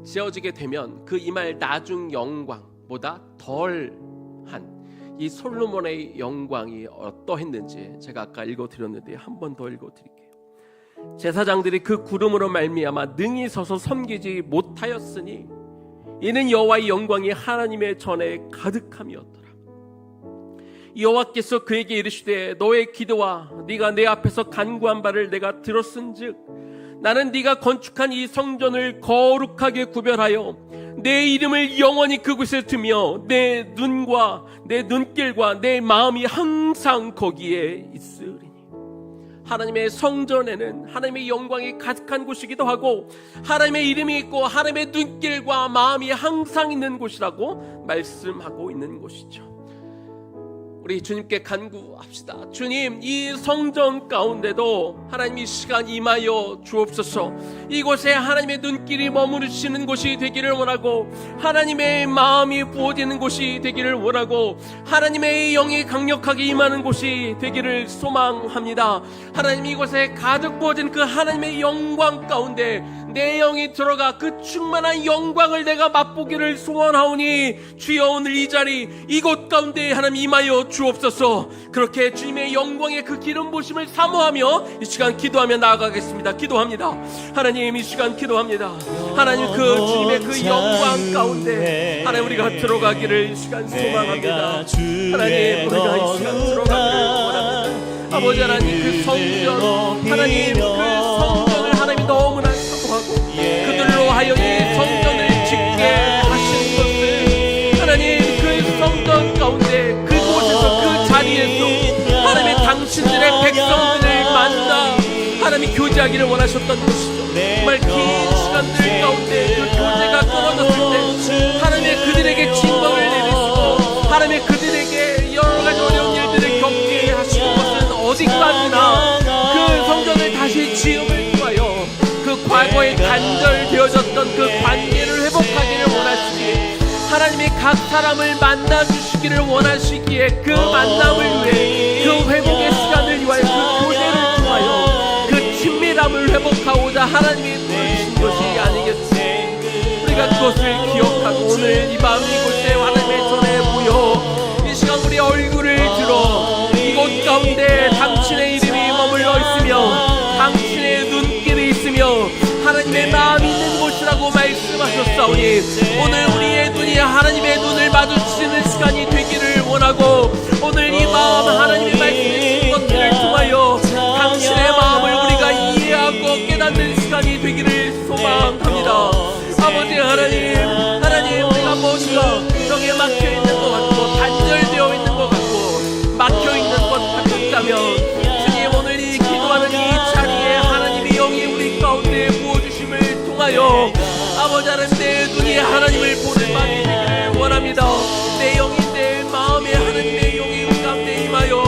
지어지게 되면 그 이말 나중 영광보다 덜한 이 솔로몬의 영광이 어떠했는지 제가 아까 읽어드렸는데 한 번 더 읽어드릴게요. 제사장들이 그 구름으로 말미암아 능히 서서 섬기지 못하였으니 이는 여호와의 영광이 하나님의 전에 가득함이었더라. 여호와께서 그에게 이르시되 너의 기도와 네가 내 앞에서 간구한 바를 내가 들었은즉 나는 네가 건축한 이 성전을 거룩하게 구별하여 내 이름을 영원히 그곳에 두며 내 눈과 내 눈길과 내 마음이 항상 거기에 있으리니. 하나님의 성전에는 하나님의 영광이 가득한 곳이기도 하고 하나님의 이름이 있고 하나님의 눈길과 마음이 항상 있는 곳이라고 말씀하고 있는 곳이죠. 우리 주님께 간구합시다. 주님, 이 성전 가운데도 하나님 이 시간 임하여 주옵소서. 이곳에 하나님의 눈길이 머무르시는 곳이 되기를 원하고 하나님의 마음이 부어지는 곳이 되기를 원하고 하나님의 영이 강력하게 임하는 곳이 되기를 소망합니다. 하나님, 이곳에 가득 부어진 그 하나님의 영광 가운데 내 영이 들어가 그 충만한 영광을 내가 맛보기를 소원하오니 주여 오늘 이 자리 이곳 가운데 하나님 임하여 주옵소서. 그렇게 주님의 영광의 그 기름 부으심을 사모하며 이 시간 기도하며 나아가겠습니다. 기도합니다. 하나님, 이 시간 기도합니다. 하나님, 그 주님의 그 영광 가운데 하나님 우리가 들어가기를 이 시간 소망합니다. 하나님, 우리가 이 시간 들어가기를 원합니다. 아버지 하나님, 그 성전 하나님, 그 성전을 하나님이 너무나 사모하고 그들로 하여 이 성전을 짓게 하신 것을 하나님, 그 성전 가운데 그곳에서 그 자리에서 하나님의 당신들의 백성들을 만나 하나님이 교제하기를 원하셨던 것이죠. 정말 긴 시간들 가운데 그 교제가 끊어졌을 때 하나님의 그들에게 진방을 내리시고 하나님의 그들에게 여러가지 어려운 일들을 겪게 하시는 것은 어디까지나 그 성전을 다시 지음을 통하여 그 과거에 단절되어졌던 그 관계를 회복하기를 원하시기에 하나님이 각 사람을 만나주시기를 원하시기에 그 만남을 위해 그 회복의 시간을 위하여 그 교제를 통하여 그 친밀함을 회복하고자 하나님이 부르신 것이 아니겠습니까? 우리가 그것을 기억하고 오늘 이 밤 이곳에 하나님의 전에 모여 이 시간 우리 얼굴을 들어 이곳 가운데 당신의 이름이 머물러 있으며 당신의 눈길이 있으며 하나님의 마음이 있는 곳이라고 말씀하셨사오니 오늘 우리의 눈이 하나님의 눈을 마주치는 시간이 되기를 원하고 오늘 이 마음 하나님의 말씀해 주신 것들을 통하여 당신의 마음을 우리가 이해하고 깨닫는 시간이 되기를 소망합니다. 아버지 하나님, 하나님, 우리가 뭔가 정에 막혀있는 하나님 내 눈이 하나님을 보는 마음이 되기를 원합니다. 내 영이 내 마음에 하나님의 영이 우리 가운데 임하여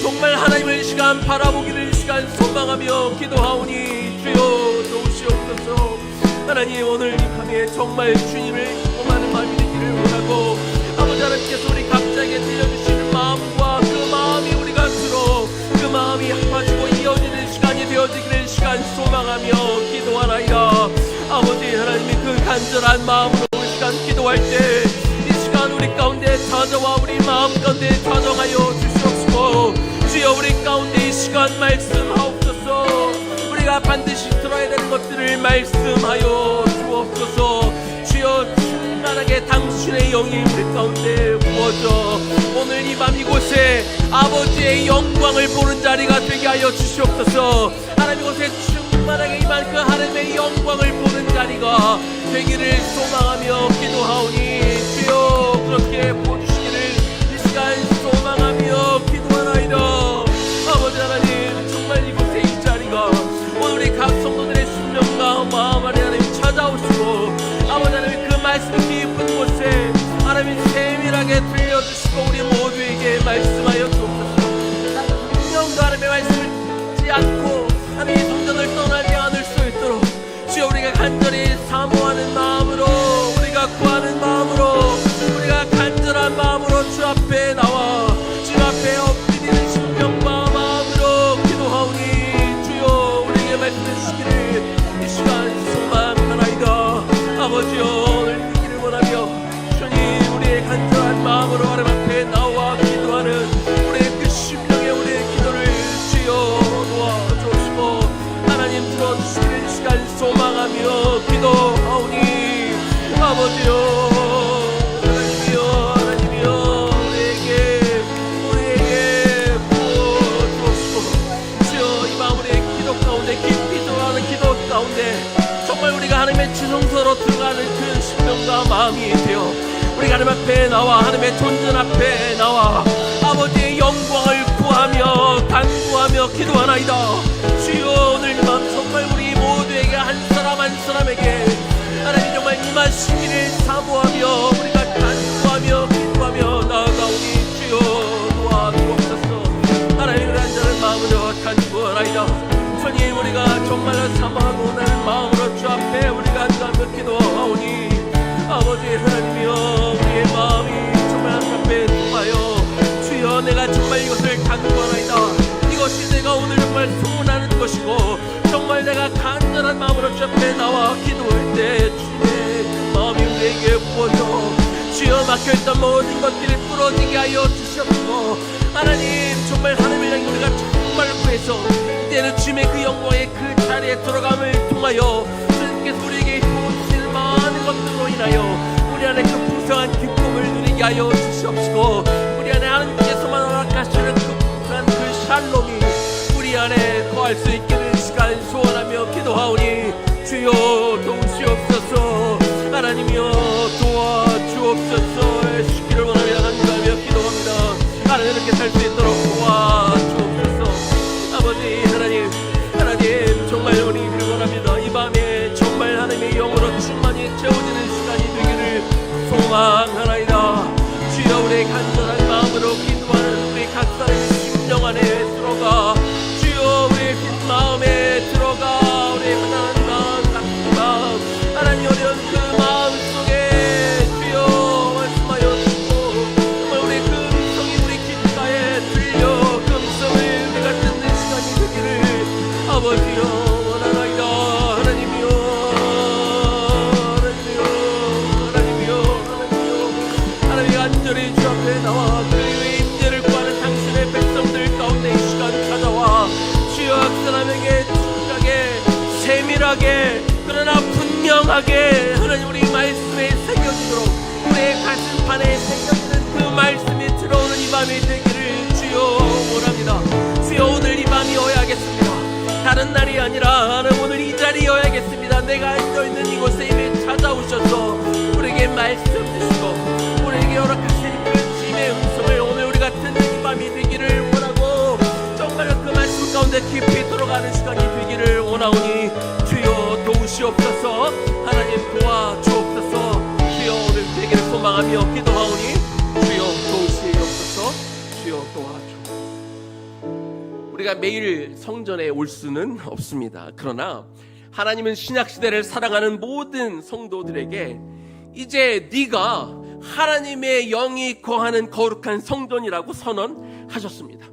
정말 하나님을 이 시간 바라보기를 이 시간 소망하며 기도하오니 주여 도우시옵소서. 하나님 오늘 이 밤에 정말 주님을 경험하는 마음이 되기를 원하고 아버지 하나님께서 우리 각자에게 들려주시는 마음과 그 마음이 우리가 들어 그 마음이 합해지고 이어지는 시간이 되어지기를 시간 소망하며 기도하나이다. 아버지 하나님이 그 간절한 마음으로 이 시간 기도할 때 이 시간 우리 가운데 찾아와 우리 마음 가운데 찾아가여 주시옵시고 주여 우리 가운데 이 시간 말씀하옵소서. 우리가 반드시 들어야 되는 것들을 말씀하여 주옵소서. 주여 충만하게 당신의 영이 우리 가운데 부어져 오늘 이 밤 이곳에 아버지의 영광을 보는 자리가 되게 하여 주시옵소서. 하나님 이곳에 충만하게 임한 그 하나님의 영광을 보는 자리가 되기를 소망하며 기도하오니 주여 그렇게 보여주시기를 이 시간 소망하며 기도하나이다. 아버지 하나님 정말 이곳에 이 자리가 오늘 우리 각 성도들의 심령과 마음 안에 하나님 찾아오시고 아버지 하나님 그 말씀이 깊은 곳에 하나님 세밀하게 들려주시고 우리 모두에게 말씀하여 주옵소서. 분명도 하나님의 말씀을 듣지 않고 하나님 이 성전을 떠나지 않을 수 있도록 주여 우리가 간절히 사모하는 마음으로 우리가 구하는 마음으로 우리가 간절한 마음으로 주 앞에 나와 주 앞에 엎드리는 심령과 마음으로 기도하오니 주여 우리에게 말씀해 주시기를 이 시간 소망하나이다. 아버지여 오늘 이기를 원하며 주님 우리의 간절한 마음으로 하나님 앞에 나와 기도하는 우리의 그 심령의 우리의 기도를 주여 도와주시고 하나님 들어주시기를 이 시간 소망하며 기도하오니 아버지여 정말 우리가 하나님의 지성소로 들어가는 그 심령과 마음이 되어 우리가 하나님 앞에 나와 하나님의 존전 앞에 나와 아버지의 영광을 구하며 간구하며 기도하나이다. 주여 오늘 이 밤 정말 우리 모두에게 한 사람 한 사람에게 하나님 정말 임하시기를 사모하며 우리가 간구하며 기도하며 나아가오니 주여 도와주옵소서. 하나님의 간절한 마음으로 간구하나이다. 주님 우리가 정말로 사모하고 오는 마음으로 주 앞에 우리가 간구하며 기도하오니 아버지 하나님이여 우리의 마음이 정말 하나님 앞에 통하여 주여 내가 정말 이것을 간구하나이다. 이것이 내가 오늘 정말 소원하는 것이고 정말 내가 간절한 마음으로 주 앞에 나와 기도할 때 주의 그 마음이 우리에게 부어져 주여 막혀있던 모든 것들이 부러지게 하여 주시옵소서. 하나님 정말 하나님을 향해 우리가 정말 구해서 이제는 주님의 그 영광의 그 자리에 들어감을 통하여 주님께서 우리에게 주시는 많은 것들로 인하여 우리 안에 그 풍성한 기쁨을 누리게 하여 주시옵시고 우리 안에 하나님께서만 허락하시는 그 풍성한 그 샬롬이 우리 안에 거할 수 있기를 시간 소원하며 기도하오니 주여 도우시옵소서. 하나님이여 도와주옵소서. 주기를 원하며 간구하며 기도합니다. 하나님 이렇게 살 수 있도록 도와주옵소서. 아버지 하나님 정말 우리 원합니다. 이 밤에 정말 하나님의 영으로 충만히 채워지는 시간이 되기를 소망하나이다. 주여 우리의 간절한 마음으로 기도하는 우리 각 사람의 심령 안에 들어가 주여 우리의 빈 마음에 들어가 우리의 하나님 마음 하나님 어려운 그 마음 속에 주여 말씀하여 주시고 정말 우리의 그 음성이 우리 귓가에 들려 그 음성을 우리가 듣는 시간이 되기를 아버지여 원하나이다. 하나님이 간절히 주 앞에 나와 그리고 임재를 구하는 당신의 백성들 가운데 이 시간 찾아와 주여 그 사람에게 충분하게 세밀하게 그러나 분명하게 하나님 우리 말씀에 새겨지도록 우리의 가슴판에 새겨지는 그 말씀이 들어오는 이 밤이 되기를 주여 원합니다. 주여 오늘 이 밤이어야겠습니다. 다른 날이 아니라 하나님 오늘 이 자리여야겠습니다. 내가 앉아있는 이곳에 이미 찾아오셔서 우리에게 말씀 주시고 우리에게 허락하신 그 주님의 음성을 오늘 우리가 듣는 이 밤이 되기를 원하고 정말 그 말씀 가운데 깊이 들어가는 시간이 되기를 원하오니 주여 도우시옵소서. 하나님 도와주옵소서. 소망하며 기도하오니 주여 도우시옵소서. 주여 도와주. 우리가 매일 성전에 올 수는 없습니다. 그러나 하나님은 신약시대를 사랑하는 모든 성도들에게 이제 네가 하나님의 영이 거하는 거룩한 성전이라고 선언하셨습니다.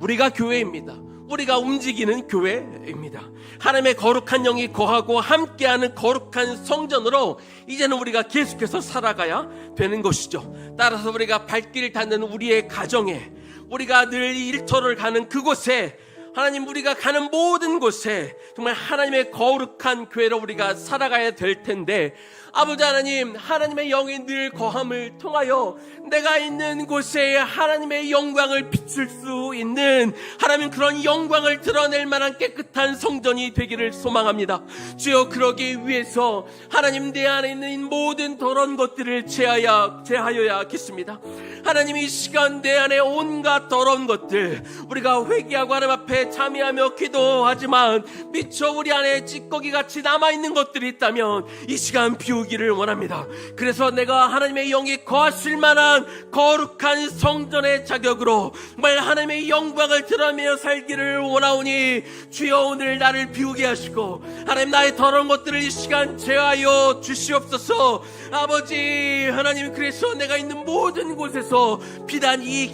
우리가 교회입니다. 우리가 움직이는 교회입니다. 하나님의 거룩한 영이 거하고 함께하는 거룩한 성전으로 이제는 우리가 계속해서 살아가야 되는 것이죠. 따라서 우리가 발길을 닿는 우리의 가정에, 우리가 늘 일터를 가는 그곳에, 하나님 우리가 가는 모든 곳에 정말 하나님의 거룩한 교회로 우리가 살아가야 될 텐데, 아버지 하나님, 하나님의 영이 늘 거함을 통하여 내가 있는 곳에 하나님의 영광을 비출 수 있는, 하나님 그런 영광을 드러낼 만한 깨끗한 성전이 되기를 소망합니다. 주여, 그러기 위해서 하나님 내 안에 있는 모든 더러운 것들을 제하여야겠습니다. 하나님 이 시간 내 안에 온갖 더러운 것들, 우리가 회개하고 하나님 앞에 참여하며 기도하지만 미처 우리 안에 찌꺼기같이 남아있는 것들이 있다면 이 시간 비우기를 원합니다. 그래서 내가 하나님의 영이 거하실 만한 거룩한 성전의 자격으로 정말 하나님의 영광을 드러내며 살기를 원하오니 주여, 오늘 나를 비우게 하시고 하나님 나의 더러운 것들을 이 시간 제하여 주시옵소서. 아버지 하나님, 그래서 내가 있는 모든 곳에서 비단 이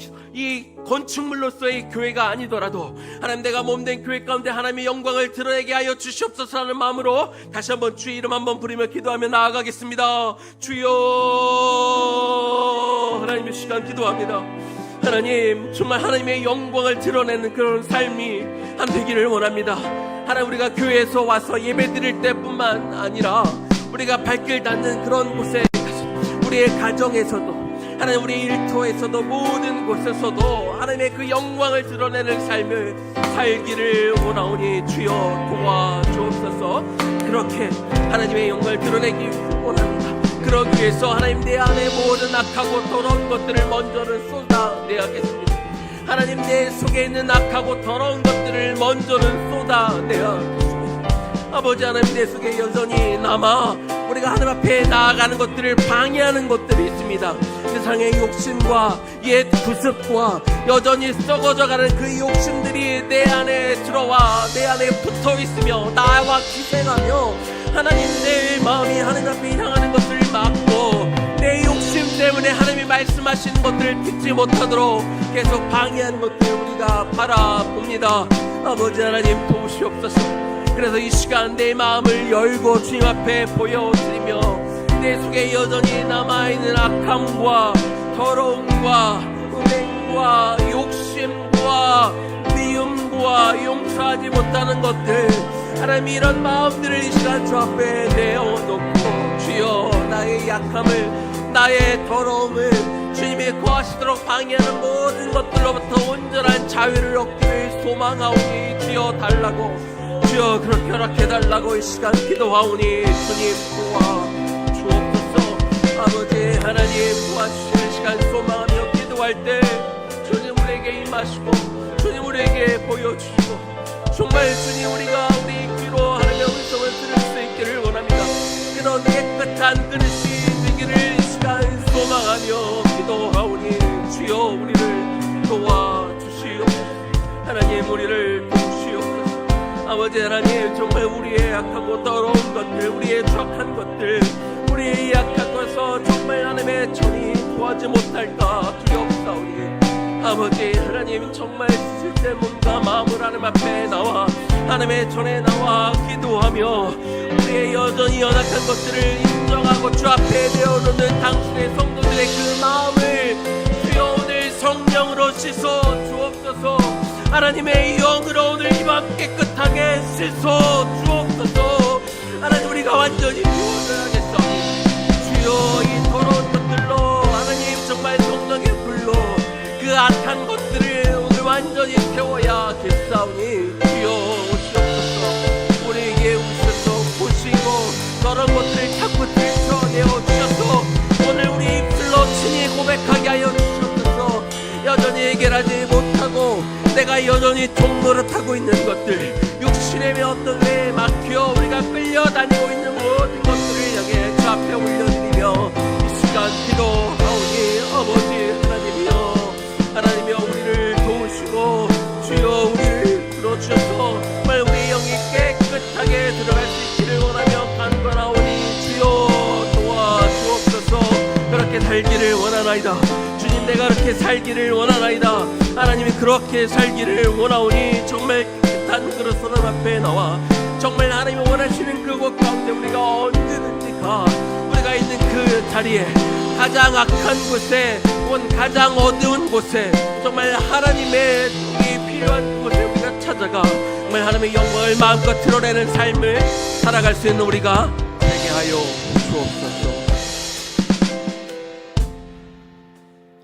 건축물로서의 교회가 아니더라도 하나님 내가 몸된 교회 가운데 하나님의 영광을 드러내게 하여 주시옵소서 하는 마음으로 다시 한번 주의 이름 한번 부르며 기도하며 나아가겠습니다. 주여, 하나님의 시간 기도합니다. 하나님, 정말 하나님의 영광을 드러내는 그런 삶이 한 되기를 원합니다. 하나님, 우리가 교회에서 와서 예배 드릴 때뿐만 아니라 우리가 발길 닿는 그런 곳에, 우리의 가정에서도, 하나님 우리 일터에서도, 모든 곳에서도 하나님의 그 영광을 드러내는 삶을 살기를 원하오니 주여 도와주옵소서. 그렇게 하나님의 영광을 드러내기 원합니다. 그러기 위해서 하나님 내 안에 모든 악하고 더러운 것들을 먼저는 쏟아내야겠습니다. 하나님 내 속에 있는 악하고 더러운 것들을 먼저는 쏟아내야겠습니다. 아버지 하나님, 내 속에 여전히 남아 우리가 하나님 앞에 나아가는 것들을 방해하는 것들이 있습니다. 세상의 욕심과 옛 구습과 여전히 썩어져가는 그 욕심들이 내 안에 들어와 내 안에 붙어있으며 나와 기생하며 하나님 내 마음이 하나님 앞에 향하는 것을 막고 내 욕심 때문에 하나님이 말씀하시는 것들을 듣지 못하도록 계속 방해하는 것들을 우리가 바라봅니다. 아버지 하나님, 도우시옵소서. 그래서 이 시간 내 마음을 열고 주님 앞에 보여드리며 내 속에 여전히 남아있는 악함과 더러움과 음행과 욕심과 미움과 용서하지 못하는 것들, 하나님 이런 마음들을 이 시간 주 앞에 내어놓고 주여, 나의 약함을, 나의 더러움을 주님이 거하시도록 방해하는 모든 것들로부터 온전한 자유를 얻기를 소망하오니 주여 달라고, 주여 그렇게 허락해달라고 이 시간 기도하오니 주님 도와주옵소서. 아버지 하나님, 도와주시는 시간 소망하며 기도할 때 주님 우리에게 임하시고 주님 우리에게 보여주시고 정말 주님 우리가 우리 귀로 하나님의 음성을 들을 수 있기를 원합니다. 그런 깨끗한 그릇이 되기를 이 시간 소망하며 기도하오니 주여 우리를 도와주시옵소서. 하나님 우리를 도우시옵소서. 아버지 하나님, 정말 우리의 약하고 더러운 것들, 우리의 추악한 것들, 우리의 약한 것을 정말 하나님의 전이 구하지 못할까 두렵사오니 아버지 하나님, 정말 실제 몸과 마음을 하나님 앞에 나와 하나님의 전에 나와 기도하며 우리의 여전히 연약한 것들을 인정하고 주 앞에 내어놓는 당신의 성도들의 그 마음을 주여 오늘 성령으로 씻어 주옵소서. 하나님의 영으로 오늘 이 밤 깨끗하게 씻어 주옵소서. 하나님 우리가 완전히 비워져야겠사오니 주여 이 더러운 것들로 하나님 정말 성령의 불로 그 악한 것들을 오늘 완전히 태워야겠사오니 주여 오시옵소서. 우리에게 오셔서 보시고 더러운 것들을 자꾸 들춰내어 주셔서 오늘 우리 입술로 친히 고백하게 하여 주옵소서. 여전히 해결하지 못하고 내가 여전히 종노릇하고 있는 것들, 육신의 어떤 외에 막혀 우리가 끌려다니고 있는 모든 것들을 여기에 주 앞에 올려드리며 이 시간 시간 기도하오니 아버지 하나님이여, 하나님이여 우리를 도우시고 주여 우리를 들어주셔서 정말 우리 영이 깨끗하게 들어갈 수 있기를 원하며 간구하오니 주여 도와주옵소서. 그렇게 살기를 원하나이다. 주님, 내가 그렇게 살기를 원하나이다. 하나님이 그렇게 살기를 원하오니 정말 깨끗한 그릇 손 앞에 나와 정말 하나님이 원하시는 그곳 가운데 우리가 언제든지 우리가 있는 그 자리에 가장 악한 곳에 혹은 가장 어두운 곳에 정말 하나님의 이 필요한 곳에 우리가 찾아가 정말 하나님의 영광을 마음껏 드러내는 삶을 살아갈 수 있는 우리가 되게 하여 주옵소서.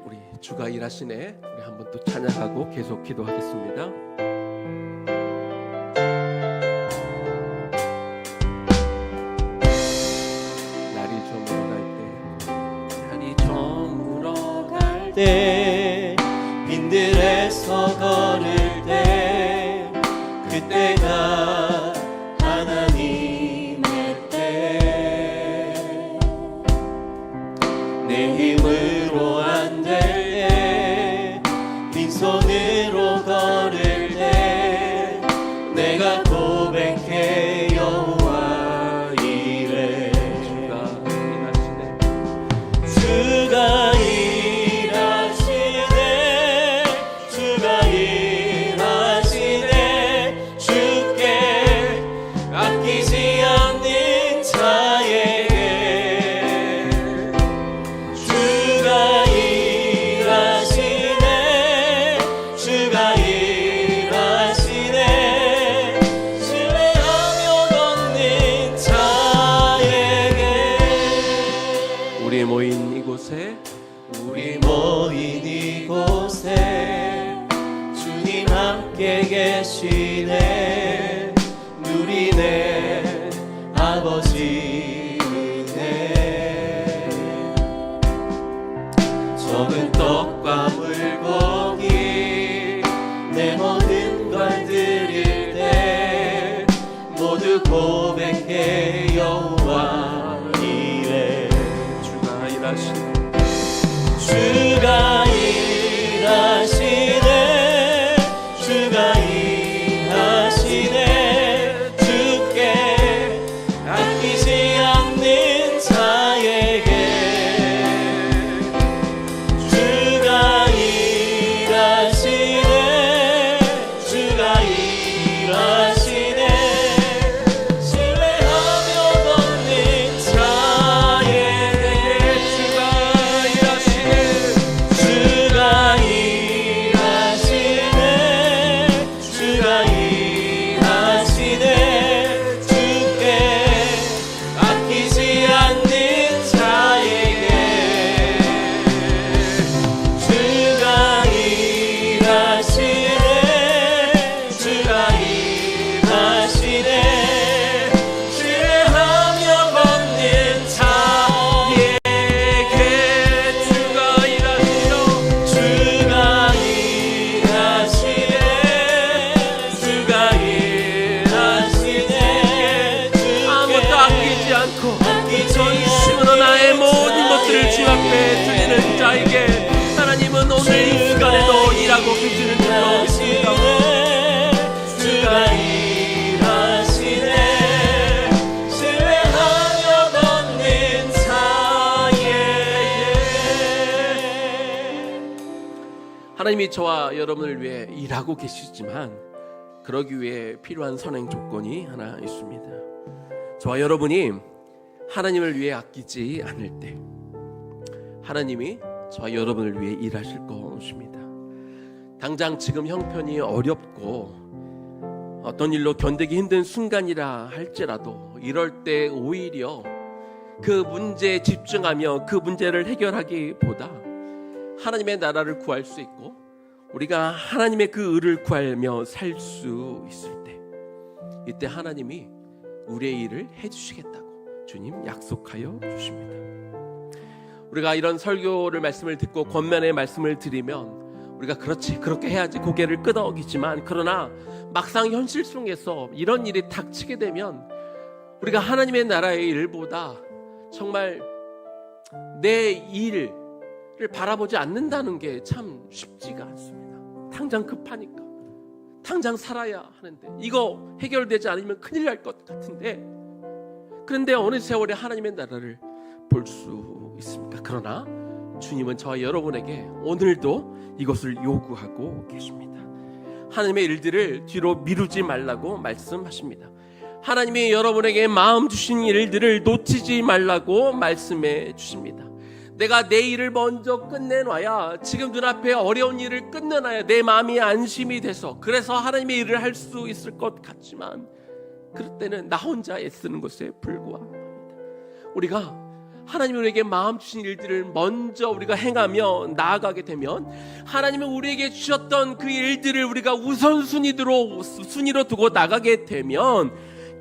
우리 주가 일하시네. 우리 한번 또 찬양하고 계속 기도하겠습니다. 때 빈들에서 걸을 때 그때가 하나님의 때 내 힘으로 안 될 때 빈손으로 걸을 때 내가 고백해 여호와 이래 주가 우리 모인 이곳에 주님 함께 계시네. 누리네 아버지 은혜. 적은 떡과 물고기 내 모든 걸 드릴 때 모두 고백해 여호와 이래. 주가 일하시네. 주가 일하시네. 주가 일하시네. 주께 아끼지 않는 자에게 주가 일하시네. 주가 일하시네. 신뢰하며 걷는 자에게 주가 전심으로 나의 모든 것들을 주 앞에 드리는 자에게 하나님은 오늘 이 시간에도 일하고 계시는 줄로 믿습니다. 주가 일하시네. 신뢰하며 걷는 자에게. 하나님이 저와 여러분을 위해 일하고 계시지만 그러기 위해 필요한 선행 조건이 하나 있습니다. 저와 여러분이 하나님을 위해 아끼지 않을 때 하나님이 저와 여러분을 위해 일하실 것입니다. 당장 지금 형편이 어렵고 어떤 일로 견디기 힘든 순간이라 할지라도 이럴 때 오히려 그 문제에 집중하며 그 문제를 해결하기보다 하나님의 나라를 구할 수 있고 우리가 하나님의 그 의를 구하며 살 수 있을 때 이때 하나님이 우리의 일을 해주시겠다고 주님 약속하여 주십니다. 우리가 이런 설교를 말씀을 듣고 권면의 말씀을 드리면 우리가 그렇지 그렇게 해야지 고개를 끄덕이지만 그러나 막상 현실 속에서 이런 일이 닥치게 되면 우리가 하나님의 나라의 일보다 정말 내 일을 바라보지 않는다는 게 참 쉽지가 않습니다. 당장 급하니까, 당장 살아야 하는데, 이거 해결되지 않으면 큰일 날 것 같은데, 그런데 어느 세월에 하나님의 나라를 볼 수 있습니까? 그러나 주님은 저와 여러분에게 오늘도 이것을 요구하고 계십니다. 하나님의 일들을 뒤로 미루지 말라고 말씀하십니다. 하나님이 여러분에게 마음 주신 일들을 놓치지 말라고 말씀해 주십니다. 내가 내 일을 먼저 끝내놔야, 지금 눈앞에 어려운 일을 끝내놔야 내 마음이 안심이 돼서, 그래서 하나님의 일을 할 수 있을 것 같지만, 그럴 때는 나 혼자 애쓰는 것에 불과합니다. 우리가 하나님이 우리에게 마음 주신 일들을 먼저 우리가 행하며 나아가게 되면, 하나님이 우리에게 주셨던 그 일들을 우리가 순위로 두고 나가게 되면,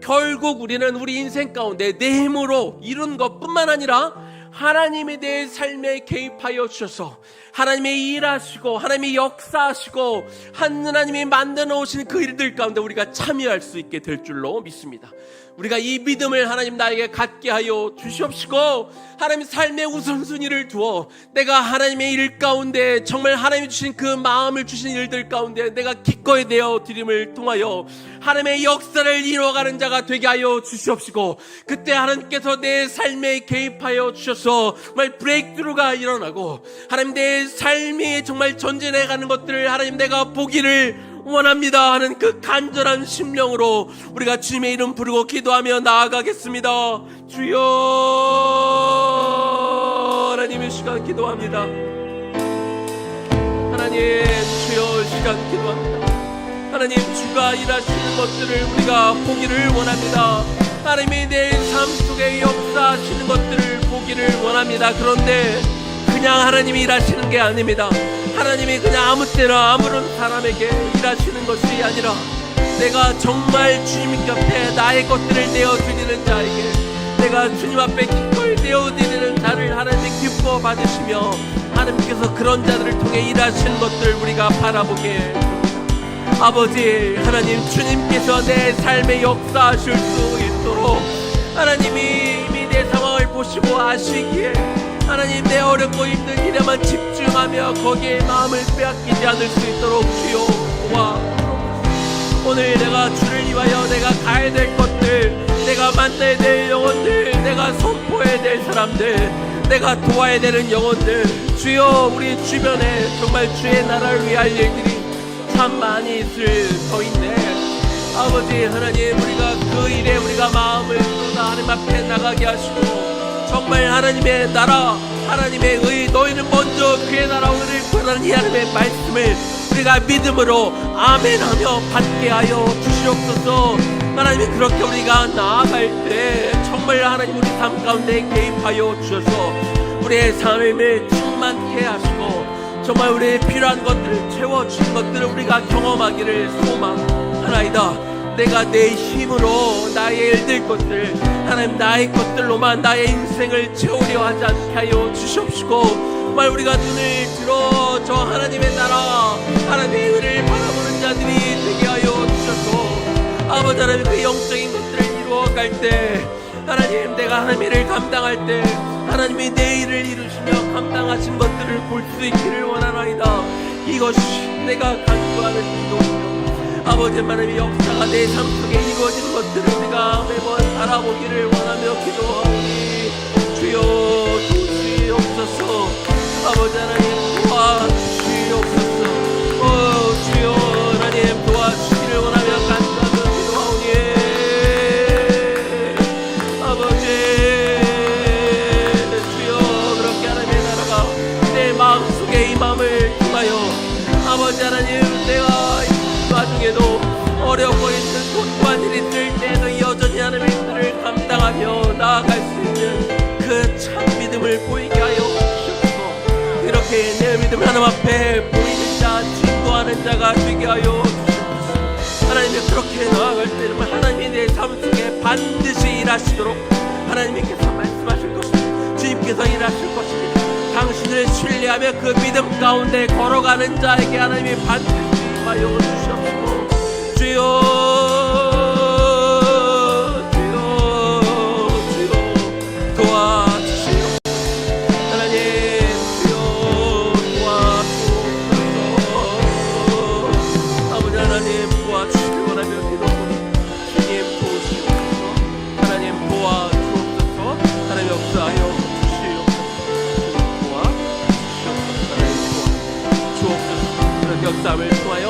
결국 우리는 우리 인생 가운데 내 힘으로 이룬 것뿐만 아니라 하나님이 내 삶에 개입하여 주셔서 하나님이 일하시고 하나님이 역사하시고 하나님이 만들어 놓으신 그 일들 가운데 우리가 참여할 수 있게 될 줄로 믿습니다. 우리가 이 믿음을 하나님 나에게 갖게 하여 주시옵시고, 하나님 삶의 우선순위를 두어 내가 하나님의 일 가운데, 정말 하나님이 주신 그 마음을 주신 일들 가운데 내가 기꺼이 되어 드림을 통하여 하나님의 역사를 이루어가는 자가 되게 하여 주시옵시고, 그때 하나님께서 내 삶에 개입하여 주셔서 정말 브레이크스루가 일어나고, 하나님 내 삶이 정말 전진해가는 것들을 하나님 내가 보기를 원합니다 하는 그 간절한 심령으로 우리가 주님의 이름 부르고 기도하며 나아가겠습니다. 주여, 하나님의 시간 기도합니다. 하나님, 주여 시간 기도합니다. 하나님, 주가 일하시는 것들을 우리가 보기를 원합니다. 하나님이 내 삶 속에 역사하시는 것들을 보기를 원합니다. 그런데 그냥 하나님이 일하시는 게 아닙니다. 하나님이 그냥 아무 때나 아무런 사람에게 일하시는 것이 아니라, 내가 정말 주님 곁에 나의 것들을 내어드리는 자에게, 내가 주님 앞에 기꺼이 내어드리는 자를 하나님이 기뻐 받으시며, 하나님께서 그런 자들을 통해 일하시는 것들을 우리가 바라보게 됩니다. 아버지 하나님, 주님께서 내 삶에 역사하실 수 있도록 하나님이 이미 내 상황을 보시고 아시기에, 하나님 내 어렵고 힘든 일에만 집중하며 거기에 마음을 빼앗기지 않을 수 있도록 주여 도와주옵소서. 오늘 내가 주를 위하여 내가 가야 될 것들, 내가 만나야 될 영혼들, 내가 선포해야 될 사람들, 내가 도와야 되는 영혼들, 주여 우리 주변에 정말 주의 나라를 위할 일들이 참 많이 있을 터인데, 아버지 하나님, 우리가 그 일에 우리가 마음을 쏟아 하나님 앞에 나가게 하시고, 정말 하나님의 나라, 하나님의 의, 너희는 먼저 그의 나라 오늘을 구하는 이 하나님의 말씀을 우리가 믿음으로 아멘하며 받게 하여 주시옵소서. 하나님이 그렇게 우리가 나아갈 때 정말 하나님 우리 삶 가운데 개입하여 주셔서 우리의 삶을 충만케 하시고, 정말 우리의 필요한 것들을 채워주신 것들을 우리가 경험하기를 소망하나이다. 내가 내 힘으로 나의 일들 것들, 하나님 나의 것들로만 나의 인생을 채우려 하지 않게 하여 주시옵시고, 정말 우리가 눈을 들어 저 하나님의 나라, 하나님의 의를 바라보는 자들이 되게 하여 주셔서, 아버지 하나님 그 영적인 것들을 이루어갈 때, 하나님 내가 하나님의 일을 감당할 때 하나님이 내 일을 이루시며 감당하신 것들을 볼 수 있기를 원하나이다. 이것이 내가 간구하는 기도입니다. 아버지 하나님의 역사가 내 삶 속에 이루어지는 것들을 우리가 매번 바라보기를 원하며 기도하오니, 주여 도우시옵소서. 아버지 하나님 도와주시옵소서. 주여 하나님 도와주시기를 원하며 간구하며 기도하오니, 아버지 주여 그렇게 하나님의 나라가 내 마음속에 이 마음을 통하여, 아버지 하나님 내가 와중에도 어렵고 있는 고통한 일이 있을 때도 여전히 하나님의 일들을 감당하며 나아갈 수 있는 그 참 믿음을 보이게 하여 주시옵소서. 이렇게 내 믿음을 하나님 앞에 보이는 자, 증거하는 자가 되게 하여 주시옵소서. 하나님이 그렇게 나아갈 때는 하나님이 내 삶 속에 반드시 일하시도록 하나님께서 말씀하실 것입니다. 주님께서 일하실 것입니다. 당신을 신뢰하며 그 믿음 가운데 걸어가는 자에게 하나님이 반드시 하여 주시옵소서. 주여 도와주시옵소서. 통하여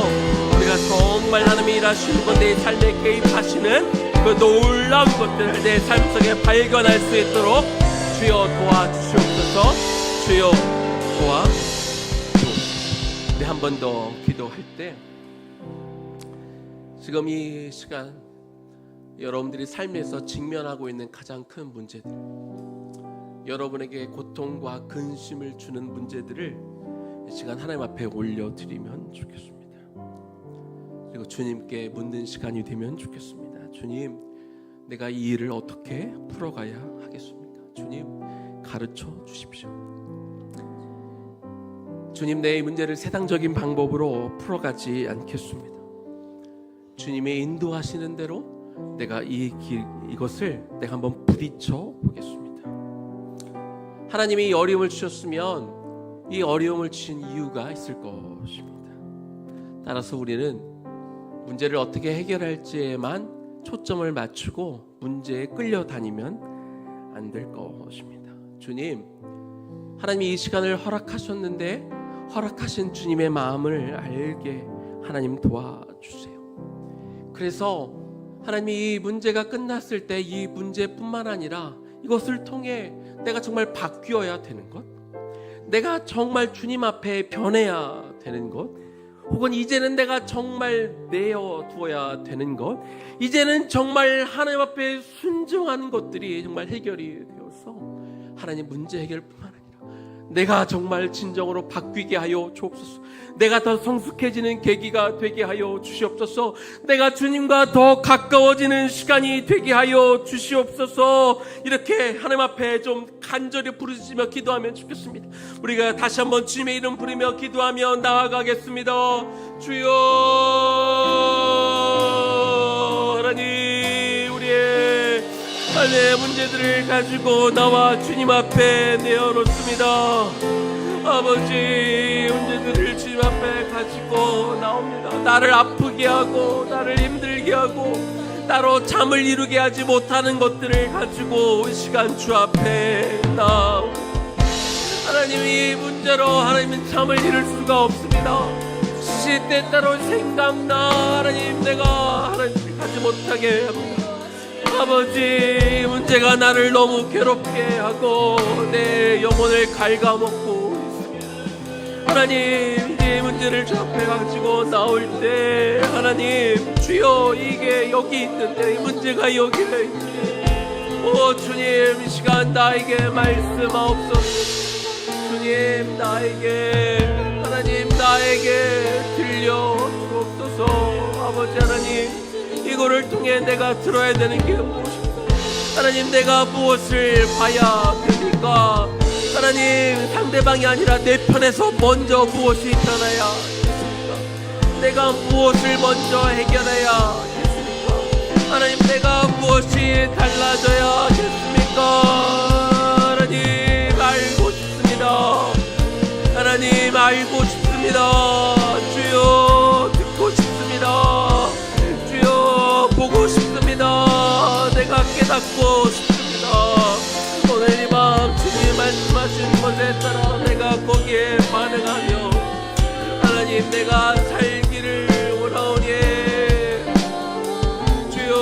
우리가 정말 하나님이 일하시는 것, 내 삶에 개입하시는 그 놀라운 것들을 내 삶 속에 발견할 수 있도록 주여 도와주시옵소서. 주여 도와주옵소서. 우리 한 번 더 기도할 때, 지금 이 시간 여러분들이 삶에서 직면하고 있는 가장 큰 문제들, 여러분에게 고통과 근심을 주는 문제들을 이 시간 하나님 앞에 올려드리면 좋겠습니다. 그리고 주님께 묻는 시간이 되면 좋겠습니다. 주님, 내가 이 일을 어떻게 풀어가야 하겠습니까? 주님, 가르쳐 주십시오. 주님, 내 문제를 세상적인 방법으로 풀어가지 않겠습니다. 주님의 인도하시는 대로 내가 이것을 내가 한번 부딪혀 보겠습니다. 하나님이 이 어려움을 주셨으면 이 어려움을 주신 이유가 있을 것입니다. 따라서 우리는 문제를 어떻게 해결할지에만 초점을 맞추고 문제에 끌려다니면 안 될 것입니다. 주님, 하나님이 이 시간을 허락하셨는데 허락하신 주님의 마음을 알게 하나님 도와주세요. 그래서 하나님이 이 문제가 끝났을 때 이 문제뿐만 아니라 이것을 통해 내가 정말 바뀌어야 되는 것, 내가 정말 주님 앞에 변해야 되는 것, 혹은 이제는 내가 정말 내어두어야 되는 것, 이제는 정말 하나님 앞에 순종하는 것들이 정말 해결이 되어서 하나님 문제 해결뿐만 아니라 내가 정말 진정으로 바뀌게 하여 주옵소서. 내가 더 성숙해지는 계기가 되게 하여 주시옵소서. 내가 주님과 더 가까워지는 시간이 되게 하여 주시옵소서. 이렇게 하나님 앞에 좀 간절히 부르짖으며 기도하면 좋겠습니다. 우리가 다시 한번 주님의 이름 부르며 기도하며 나아가겠습니다. 주여, 하나님, 우리의 삶의 문제들을 가지고 나와 주님 앞에 내어놓습니다. 아버지, 문제들을 주님 앞에 가지고 나옵니다. 나를 아프게 하고 나를 힘들게 하고 나로 잠을 이루게 하지 못하는 것들을 가지고 이 시간 주 앞에 나옵니다. 하나님, 이 문제로 하나님은 잠을 이룰 수가 없습니다. 시시때때로 생각나 하나님, 내가 하나님을 가지 못하게 합니다. 아버지, 문제가 나를 너무 괴롭게 하고 내 영혼을 갉아먹고 하나님, 이제 문제를 주 앞에 가지고 나올 때 하나님, 주여, 이게 여기 있는데 이 문제가 여기에 있는데, 오 주님, 이 시간 나에게 말씀하옵소서. 주님, 하나님 나에게 들려 주옵소서. 아버지 하나님, 이거를 통해 내가 들어야 되는 게 무엇입니까? 하나님, 내가 무엇을 봐야 됩니까? 하나님, 상대방이 아니라 내 편에서 먼저 무엇이 일어나야 겠습니까? 내가 무엇을 먼저 해결해야 겠습니까? 하나님, 내가 무엇이 달라져야 겠습니까? 하나님, 알고 싶습니다. 하나님, 알고 싶습니다. 주여, 듣고 싶습니다. 주여, 보고 싶습니다. 내가 깨닫고 싶습니다. 오늘 이 밤 주님 말씀하신 것에 따라 내가 거기에 반응하며 하나님, 내가 살기를 원하오니 주여,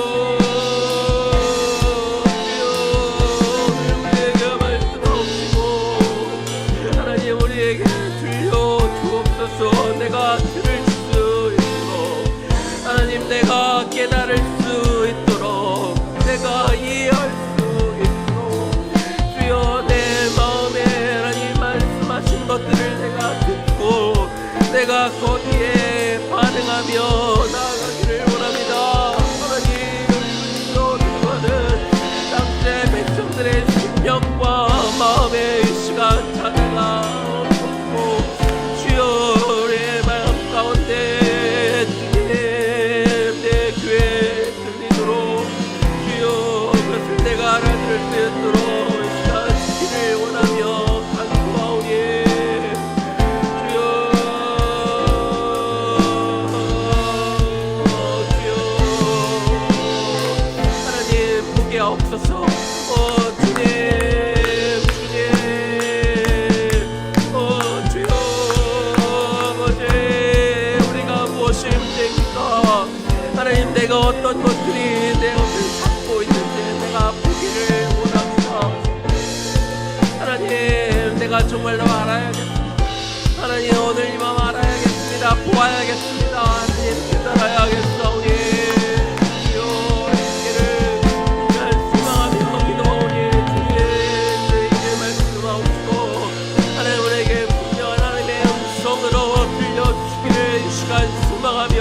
우리에게 말씀하옵시고 하나님, 우리에게 들려주옵소서. 내가 들을 수 있도록 하나님, 내가 깨달을 수 있도록, 내가 이해할 수 것들을 내가 듣고 내가 거기에 반응하며 나아가기를 원합니다. 하나님, 우리로 들어가는 당대 백성들의 심령과 마음의 시간 자체가 없고 주여, 우리의 마음 가운데 주님 내 귀에 들리도록 주여, 그것을 내가 알아들을 수 있도록 시간 주기를 원하며 간구하오니 내가 어떤 것들이 내 것을 잡고 있는지 내가 보기를 원합니다. 하나님, 내가 정말로 알아야겠습니다. 하나님, 오늘 이 밤 알아야겠습니다. 보아야겠습니다. 하나님, 깨달아야겠사오니 소망하며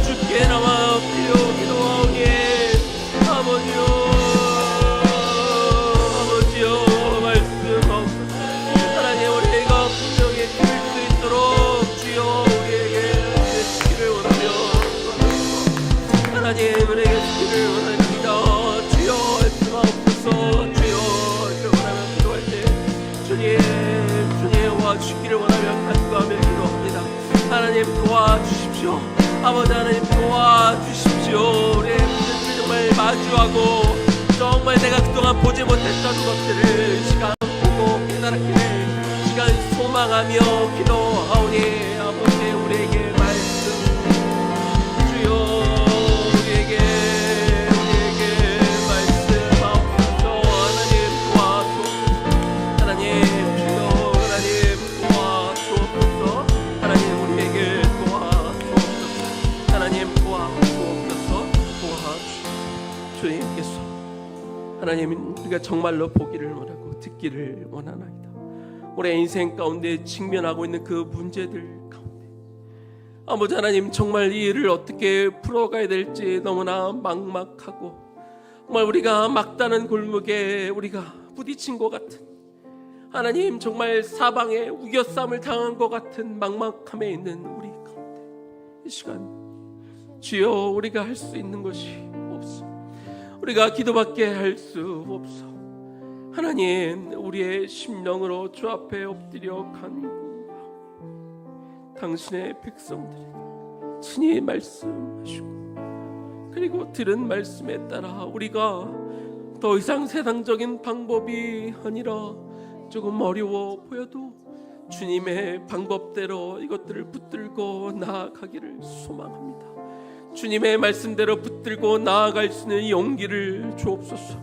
주께 나와 기도하오니 아버지여 말씀하옵소서. 하나님, 우리가 분명히 들을 수 있도록 주여 우리에게 주시기를 원하며 하나님, 우리에게 주시기를 원합니다. 주여 말씀하옵소서. 주여 원하며 기도할 때 주님 와주시기를 원하며 간구하며 기도합니다. 하나님, 도와주십시오. 아버지 하나님, 도와주십시오. 우리의 문제들을 정말 마주하고 정말 내가 그동안 보지 못했던 것들을 시간 보고 깨달았기를 시간 소망하며 기도하오니 아버지, 우리에게 말씀 주여 우리에게 말씀하옵소서. 하나님, 도와주옵소서. 하나님, 주여 하나님, 도와주옵소서. 하나님, 우리에게 도와주옵소서. 하나님, 도와주옵소서. 주님께서 하나님, 우리가 정말로 보기를 원하고 듣기를 원하나이다. 우리의 인생 가운데 직면하고 있는 그 문제들 가운데 아버지 하나님, 정말 이 일을 어떻게 풀어가야 될지 너무나 막막하고 정말 우리가 막다른 골목에 우리가 부딪힌 것 같은 하나님, 정말 사방에 우겨쌈을 당한 것 같은 막막함에 있는 우리 가운데 이 시간 주여 우리가 할 수 있는 것이 없어. 우리가 기도밖에 할 수 없어. 하나님, 우리의 심령으로 주 앞에 엎드려 간구하오. 당신의 백성들에게 친히 말씀하시고 그리고 들은 말씀에 따라 우리가 더 이상 세상적인 방법이 아니라 조금 어려워 보여도 주님의 방법대로 이것들을 붙들고 나아가기를 소망합니다. 주님의 말씀대로 붙들고 나아갈 수 있는 용기를 주옵소서.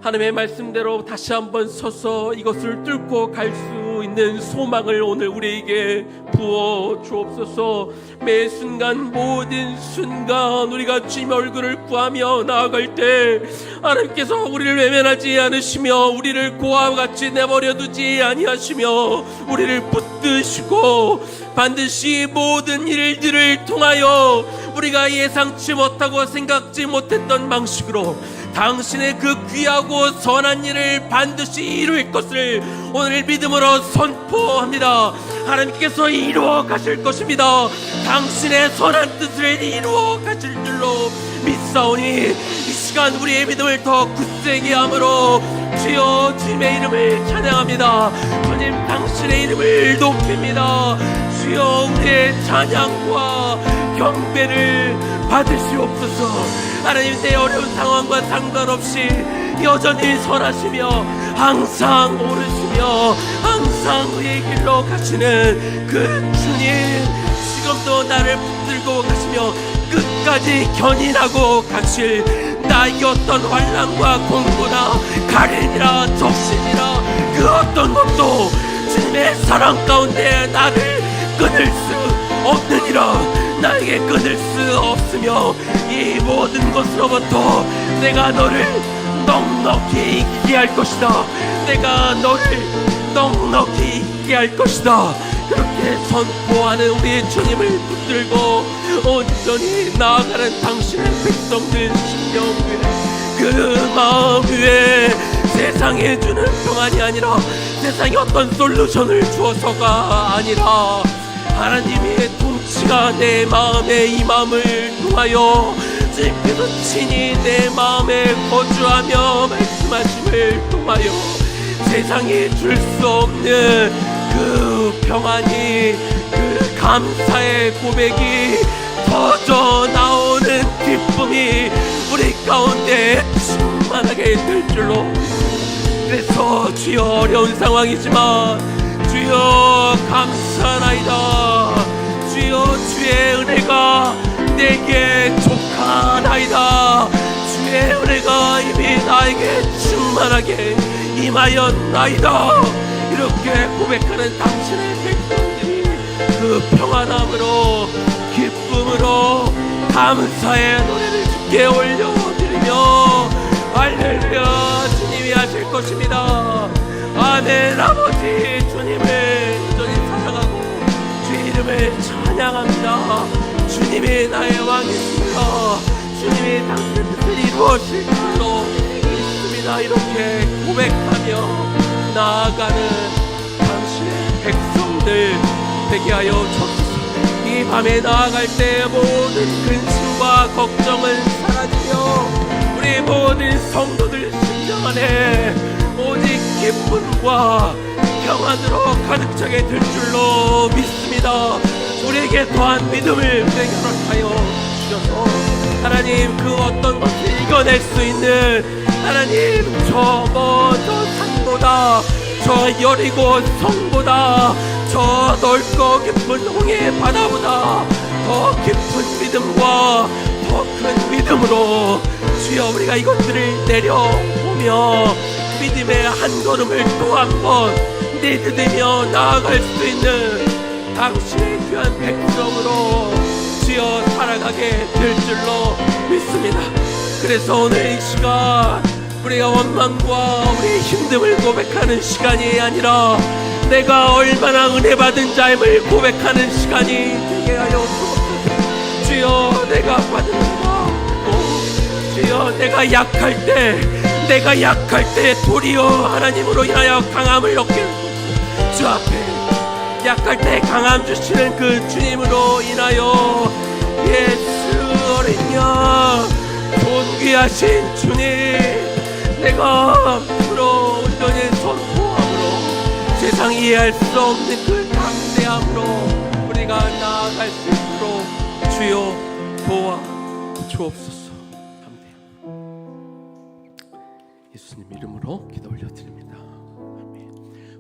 하나님의 말씀대로 다시 한번 서서 이것을 뚫고 갈 수 있는 소망을 오늘 우리에게 부어 주옵소서. 매 순간 모든 순간 우리가 주님의 얼굴을 구하며 나아갈 때 하나님께서 우리를 외면하지 않으시며 우리를 고아와 같이 내버려 두지 아니하시며 우리를 붙드시고 반드시 모든 일들을 통하여 우리가 예상치 못하고 생각지 못했던 방식으로 당신의 그 귀하고 선한 일을 반드시 이루일 것을 오늘 믿음으로 선포합니다. 하나님께서 이루어 가실 것입니다. 당신의 선한 뜻을 이루어 가실 줄로 믿사오니 이 시간 우리의 믿음을 더 굳세게 함으로 주여 주님의 이름을 찬양합니다. 주님 당신의 이름을 높입니다. 주여 우리의 찬양과 경배를 받으시옵소서. 하나님, 내 어려운 상황과 상관없이 여전히 선하시며 항상 오르시며 항상 우리의 길로 가시는 그 주님, 지금도 나를 붙들고 가시며 끝까지 견인하고 가실 나의 어떤 환난과 공고나 가련이라 적신이라 그 어떤 것도 주님의 사랑 가운데 나를 끊을 수 없느니라. 나에게 끊을 수 없으며 이 모든 것으로부터 내가 너를 넉넉히 있게 할 것이다. 내가 너를 넉넉히 있게 할 것이다. 그렇게 선포하는 우리 주님을 붙들고 온전히 나아가는 당신의 백성들 심령 위에 그 마음 위에 세상에 주는 평안이 아니라 세상에 어떤 솔루션을 주어서가 아니라 하나님의 통치가 내 마음에 임함을 통하여 주님께서 친히 내 마음에 거주하며 말씀하심을 통하여 세상이 줄 수 없는 그 평안이 그 감사의 고백이 터져 나오는 기쁨이 우리 가운데 충만하게 될 줄로. 그래서 주여 어려운 상황이지만 주여 감사나이다. 주여 주의 은혜가 내게 족하 나에게 충만하게 임하였나이다. 이렇게 고백하는 당신의 백성들이 그 평안함으로 기쁨으로 감사의 노래를 주께 올려드리며 할렐루야 주님이 하실 것입니다. 아멘. 아버지 주님을 여전히 사랑하고 주 이름을 찬양합니다. 주님이 나의 왕이십니다. 주님이 당신의 뜻을 이루어질 줄로 믿습니다. 이렇게 고백하며 나아가는 당신의 백성들 되게 하여 주옵소서. 이 밤에 나아갈 때 모든 근심과 걱정은 사라지며 우리 모든 성도들 심령 안에 오직 기쁨과 평안으로 가득 차게 될 줄로 믿습니다. 우리에게 더한 믿음을 우리에게 허락하여 주셔서 하나님 그 어떤 것을 이겨낼 수 있는 하나님 저 먼저 산보다 저 여리고 성보다 저 넓고 깊은 홍해 바다보다 더 깊은 믿음과 더 큰 믿음으로 주여 우리가 이것들을 내려보며 믿음의 한 걸음을 또 한 번 내디디며 나아갈 수 있는 당신의 귀한 백성으로 주여 살아가게 될 줄로 믿습니다. 그래서 오늘 이 시간 우리가 원망과 우리의 힘듦을 고백하는 시간이 아니라 내가 얼마나 은혜 받은 자임을 고백하는 시간이 되게 하여 주옵소서. 주여 내가 받은 바 주여 내가 약할 때 도리어 하나님으로 인하여 강함을 얻게 주 앞에 약할 때 강함 주시는 그 주님으로 인하여 예수 어린 양 존귀하신 주님 내가 앞으로 온전히 선포함으로 세상 이해할 수 없는 그 담대함으로 우리가 나아갈 수 있도록 주여 도와 주옵소서. 예수님 이름으로 기도 올려드립니다. 아멘.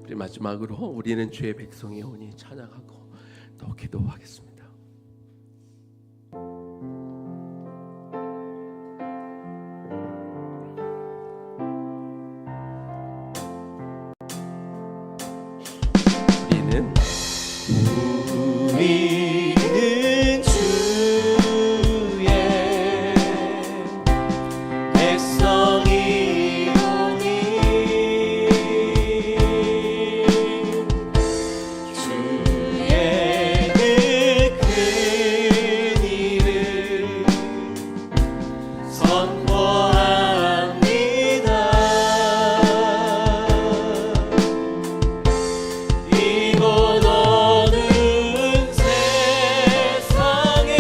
우리 마지막으로 우리는 주의 백성이오니 찬양하고 또 기도하겠습니다. 우리는 주의 백성이오니 주의 그 큰 일을 선포합니다. 이곳 어두운 세상에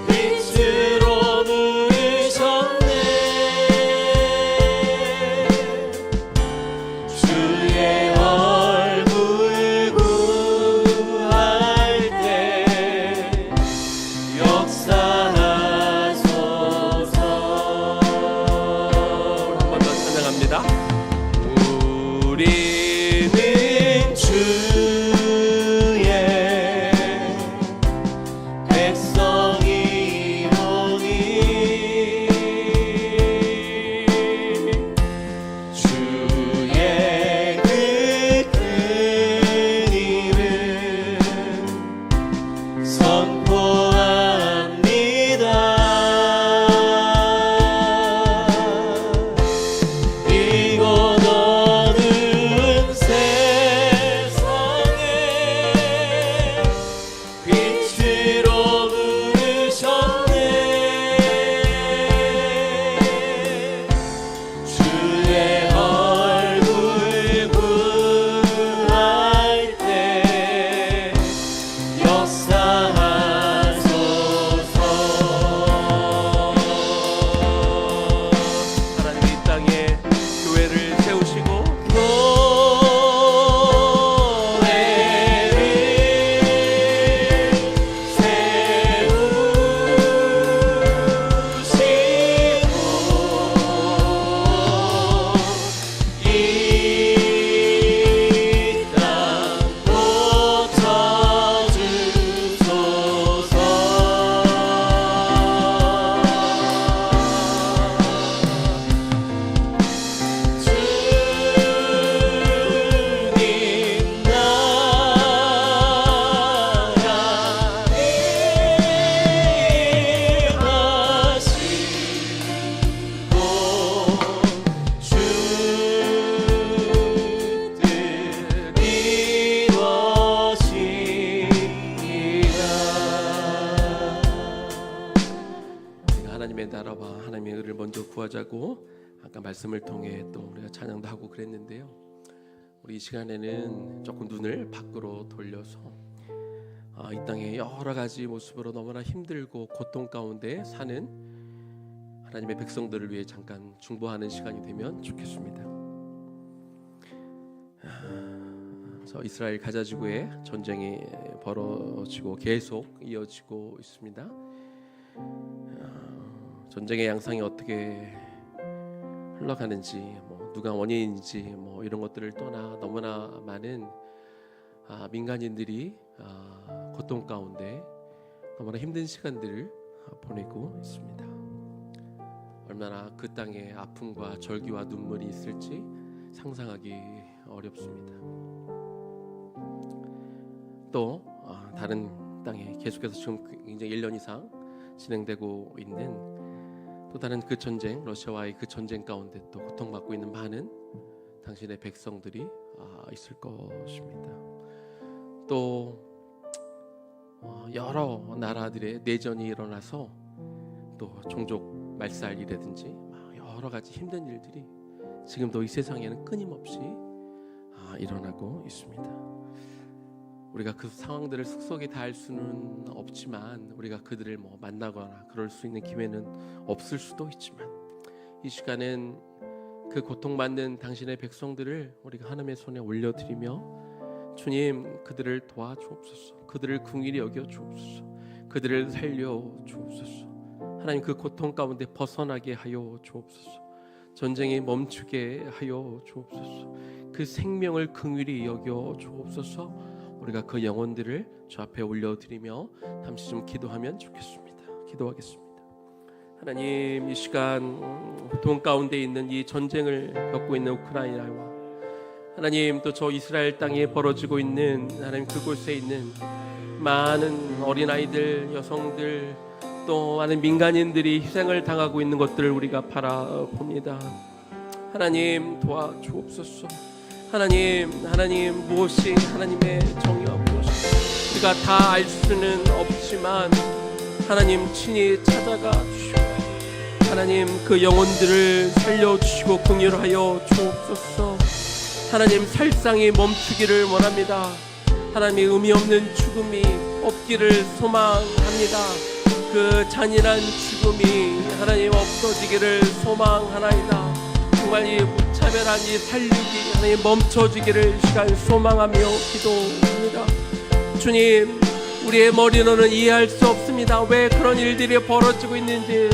빛으로 부르셨네. 주의 얼굴 구할 때 역사하소서. 한 번 더 찬양합니다. 우리는 주의 백성이오니 주의 그 큰 일을 선포합니다. 이곳 어두운 세상에 빛으로 부르셨네. 주의 얼굴 구할 때 역사하소서. 하나님의 나라와 하나님의 의를 먼저 구하자고 아까 말씀을 통해 또 우리가 찬양도 하고 그랬는데요. 우리 이 시간에는 조금 눈을 밖으로 돌려서 이 땅의 여러 가지 모습으로 너무나 힘들고 고통 가운데 사는 하나님의 백성들을 위해 잠깐 중보하는 시간이 되면 좋겠습니다. 이스라엘 가자 지구에 전쟁이 벌어지고 계속 이어지고 있습니다. 전쟁의 양상이 어떻게 흘러가는지, 누가 원인인지 이런 것들을 떠나 너무나 많은 민간인들이 고통 가운데 너무나 힘든 시간들을 보내고 있습니다. 얼마나 그 땅에 아픔과 절규와 눈물이 있을지 상상하기 어렵습니다. 또 다른 땅에 계속해서 지금 굉장히 1년 이상 진행되고 있는 또 다른 그 전쟁, 러시아와의 그 전쟁 가운데 또 고통받고 있는 많은 당신의 백성들이 있을 것입니다. 또 여러 나라들의 내전이 일어나서 또 종족 말살이라든지 여러 가지 힘든 일들이 지금도 이 세상에는 끊임없이 일어나고 있습니다. 우리가 그 상황들을 속속에 다 알 수는 없지만 우리가 그들을 만나거나 그럴 수 있는 기회는 없을 수도 있지만 이 시간은 그 고통받는 당신의 백성들을 우리가 하나님의 손에 올려드리며 주님, 그들을 도와주옵소서, 그들을 긍휼히 여겨주옵소서, 그들을 살려주옵소서. 하나님, 그 고통 가운데 벗어나게 하여 주옵소서. 전쟁이 멈추게 하여 주옵소서. 그 생명을 긍휼히 여겨 주옵소서. 우리가 그 영혼들을 주 앞에 올려드리며 잠시 좀 기도하면 좋겠습니다. 기도하겠습니다. 하나님, 이 시간 고통 가운데 있는 이 전쟁을 겪고 있는 우크라이나와 하나님, 또 저 이스라엘 땅에 벌어지고 있는 하나님 그곳에 있는 많은 어린아이들, 여성들, 또 많은 민간인들이 희생을 당하고 있는 것들을 우리가 바라봅니다. 하나님, 도와주옵소서. 하나님 무엇이 하나님의 정의와 무엇이 우리가 다 알 수는 없지만 하나님 친히 찾아가 주시고 하나님 그 영혼들을 살려주시고 긍휼하여 주옵소서. 하나님, 살상이 멈추기를 원합니다. 하나님의 의미 없는 죽음이 없기를 소망합니다. 그 잔인한 죽음이 하나님 없어지기를 소망하나이다. 정말 이 무차별한 이 살리기 하나님 멈춰지기를 시간 소망하며 기도합니다. 주님, 우리의 머리로는 이해할 수 없습니다. 왜 그런 일들이 벌어지고 있는지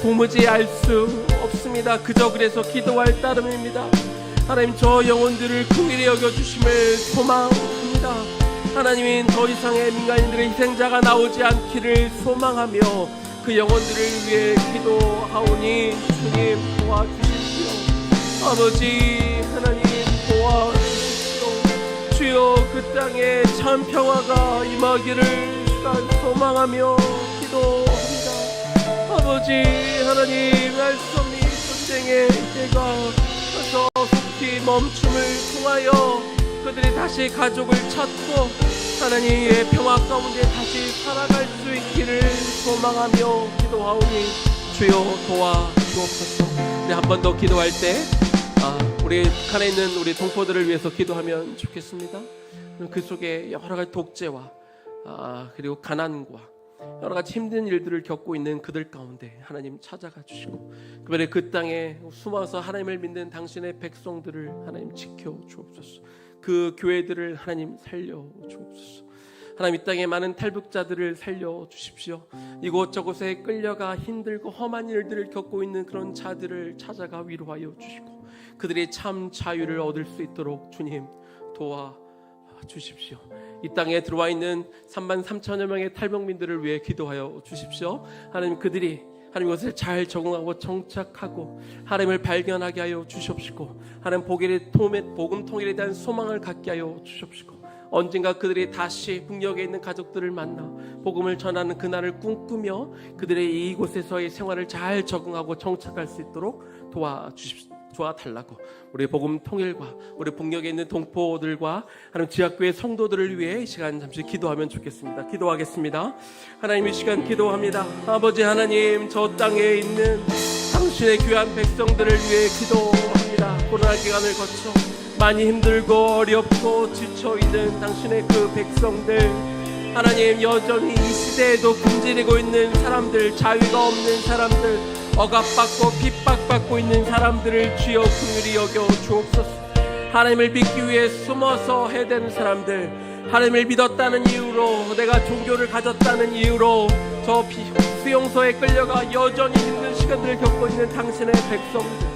도무지 알 수 없습니다. 그저 그래서 기도할 따름입니다. 하나님, 저 영혼들을 긍휼히 여겨주심을 소망합니다. 하나님은 더 이상의 민간인들의 희생자가 나오지 않기를 소망하며 그 영혼들을 위해 기도하오니 주님 도와주십시오. 아버지 하나님 도와주십시오. 주여, 그 땅에 참 평화가 임하기를 시간 소망하며 기도합니다. 아버지 하나님, 알 수 없는 전쟁의 때가 와서 속히 멈춤을 통하여 그들이 다시 가족을 찾고 하나님의 평화 가운데 다시 살아갈 수 있기를 소망하며 기도하오니 주여 도와주옵소서. 우리 한 번 더 기도할 때 우리 북한에 있는 우리 동포들을 위해서 기도하면 좋겠습니다. 그 속에 여러 가지 독재와 그리고 가난과 여러 가지 힘든 일들을 겪고 있는 그들 가운데 하나님 찾아가 주시고 그들의 그 땅에 숨어서 하나님을 믿는 당신의 백성들을 하나님 지켜 주옵소서. 그 교회들을 하나님 살려 주옵소서. 하나님, 이 땅에 많은 탈북자들을 살려 주십시오. 이곳저곳에 끌려가 힘들고 험한 일들을 겪고 있는 그런 자들을 찾아가 위로하여 주시고 그들이 참 자유를 얻을 수 있도록 주님 도와 주십시오. 이 땅에 들어와 있는 3만 3천여 명의 탈북민들을 위해 기도하여 주십시오. 하나님, 그들이 하나님 이것을 잘 적응하고 정착하고 하나님을 발견하게 하여 주십시오. 하나님, 복음 통일에 대한 소망을 갖게 하여 주십시오. 언젠가 그들이 다시 북녘에 있는 가족들을 만나 복음을 전하는 그날을 꿈꾸며 그들의 이곳에서의 생활을 잘 적응하고 정착할 수 있도록 도와주십시오. 도와달라고 우리 복음 통일과 우리 복역에 있는 동포들과 하나님 지역교회 성도들을 위해 이 시간 잠시 기도하면 좋겠습니다. 기도하겠습니다. 하나님, 이 시간 기도합니다. 아버지 하나님, 저 땅에 있는 당신의 귀한 백성들을 위해 기도합니다. 코로나 기간을 거쳐 많이 힘들고 어렵고 지쳐있는 당신의 그 백성들, 하나님, 여전히 이 시대에도 굶주리고 있는 사람들, 자유가 없는 사람들, 억압받고 핍박받고 있는 사람들을 주여 긍휼히 여겨 주옵소서. 하나님을 믿기 위해 숨어서 해대는 사람들, 하나님을 믿었다는 이유로, 내가 종교를 가졌다는 이유로 저 수용소에 끌려가 여전히 힘든 시간들을 겪고 있는 당신의 백성들,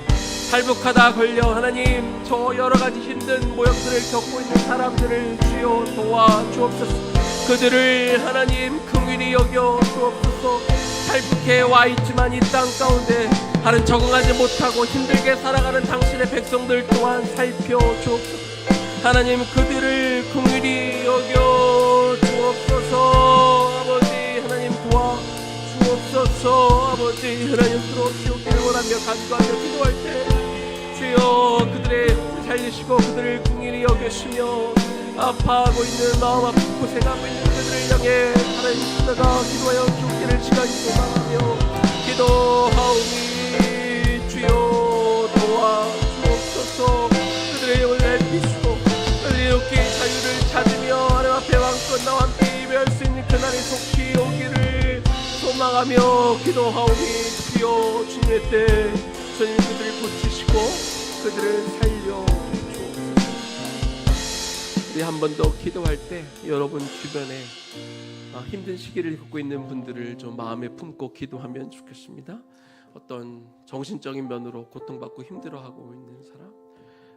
탈북하다 걸려 하나님 저 여러가지 힘든 모형들을 겪고 있는 사람들을 주여 도와주옵소서. 그들을 하나님 긍휼히 여겨 주옵소서. 탈북해 와 있지만 이 땅 가운데 하나님 적응하지 못하고 힘들게 살아가는 당신의 백성들 또한 살펴주옵소서. 하나님, 그들을 긍휼히 여겨 주옵소서. 아버지 하나님, 도와주옵소서. 아버지 하나님, 들어오시옵기를 원하며 간구하며 기도할 때 주여 그들의 살리시고 그들을 긍휼히 여기시며 아파하고 있는, 마음 아프고 고생하고 있는 그들을 향해 하나님 찾아가 기도하여 주옵기를 시간이 소망하며 기도하오니 주여 도와주옵소서. 그들의 영을 살피시고 그들의 이렇게 자유를 찾으며 하나님 앞에 왕권 나와 함께 예배할 수 있는 그날이 속히 오기를 소망하며 기도하오니 주여 주님의 때 주님 그들을 고치시고 그들을 살려 주옵소서. 우리 한 번 더 기도할 때 여러분 주변에 힘든 시기를 겪고 있는 분들을 좀 마음에 품고 기도하면 좋겠습니다. 어떤 정신적인 면으로 고통받고 힘들어하고 있는 사람,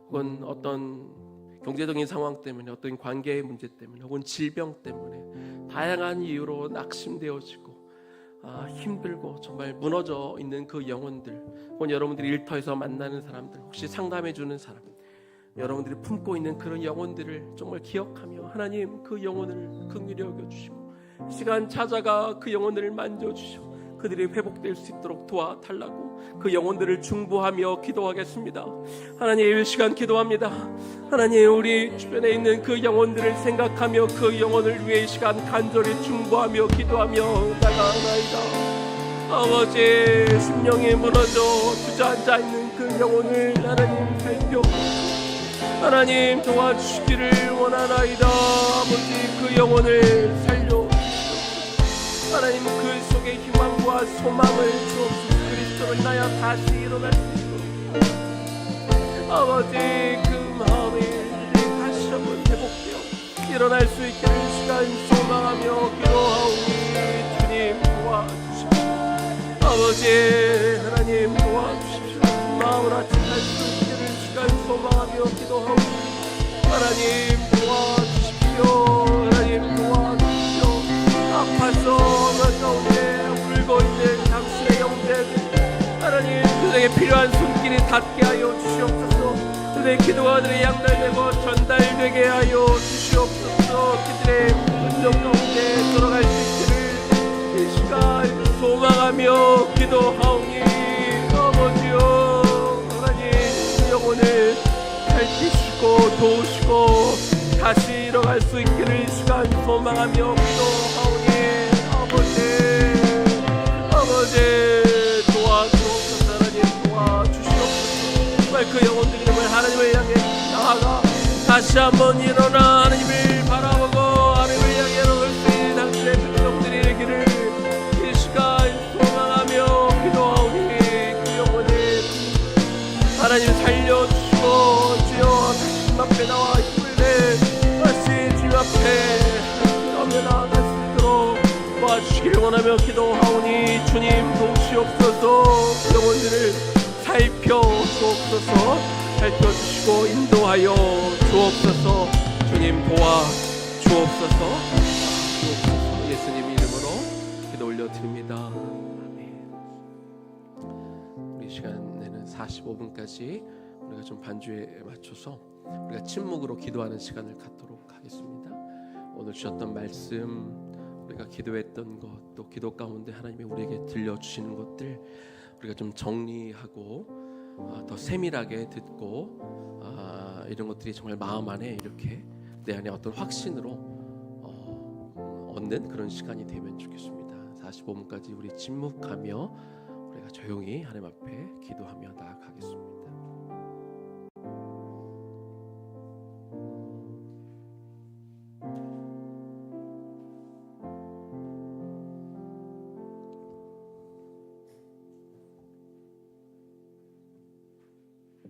혹은 어떤 경제적인 상황 때문에, 어떤 관계의 문제 때문에, 혹은 질병 때문에 다양한 이유로 낙심되어지고 힘들고 정말 무너져 있는 그 영혼들, 혹은 여러분들이 일터에서 만나는 사람들, 혹시 상담해주는 사람, 여러분들이 품고 있는 그런 영혼들을 정말 기억하며 하나님 그 영혼을 긍휼히 여겨주시고 시간 찾아가 그 영혼들을 만져주시고 그들이 회복될 수 있도록 도와달라고 그 영혼들을 중보하며 기도하겠습니다. 하나님, 이 시간 기도합니다. 하나님, 우리 주변에 있는 그 영혼들을 생각하며 그 영혼을 위해 이 시간 간절히 중보하며 기도하며 나가나이다. 아버지, 심령이 무너져 주저앉아 있는 그 영혼을 하나님 살펴보시고 하나님 도와주시기를 원하나이다. 아버지, 그 영혼을 살려 하나님 그 속에 희망과 소망을 주옵소서. 그리스도로 인하여 다시 일어날 수 있도록 아버지, 그 마음이 다시 한번 회복되어 일어날 수 있기를 시간 소망하며 기도하오니 주님 도와주십시오. 아버지 하나님 도와주십시오. 마음을 아침할 수 있기를 시간 소망하며 기도하오니 하나님 도와주십시오. 하나님 도와주십시오. 아파서 가운데 울고 있는 당신의 영혼들 하나님, 그들에게 필요한 손길이 닿게 하여 주시옵소서. 그들의 기도가 그들의 양날되고 전달되게 하여 주시옵소서. 그들의 운명 가운데 돌아갈 수 있기를 이 시간 소망하며 기도하오니 아버지여 하나님, 영혼을 살피시고 도우시고 다시 일어날 수 있기를 이 시간 소망하며 기도하오니 아버지 도와주옵소서. 하나님 도와주시옵소서. 정말 그 영혼들이 정말 하나님을 향해 나아가 다시 한번 일어나 하나님을 바라보고 하나님을 향해 일어설 수 있는 당신의 백성들이 되기를 이 시간 소망하며 기도하오니 그 영혼을 하나님 살려주시고 주여 다시 주님 앞에 나와 힘을 내 다시 주님 앞에 기도하며 나아갈 수 있도록 도와주시기를 원하며 기도하오니 주님 도우시옵소서. 영혼들을 살펴주옵소서. 살펴주시고 인도하여 주옵소서. 주님 도와주옵소서. 예수님 이름으로 기도 올려드립니다. 아멘. 우리 시간에는 45분까지 우리가 좀 반주에 맞춰서 우리가 침묵으로 기도하는 시간을 갖도록 하겠습니다. 오늘 주셨던 말씀, 우리가 기도했던 것, 또 기도 가운데 하나님이 우리에게 들려주시는 것들 우리가 좀 정리하고 더 세밀하게 듣고 이런 것들이 정말 마음 안에 이렇게 내 안에 어떤 확신으로 얻는 그런 시간이 되면 좋겠습니다. 45분까지 우리 침묵하며 우리가 조용히 하나님 앞에 기도하며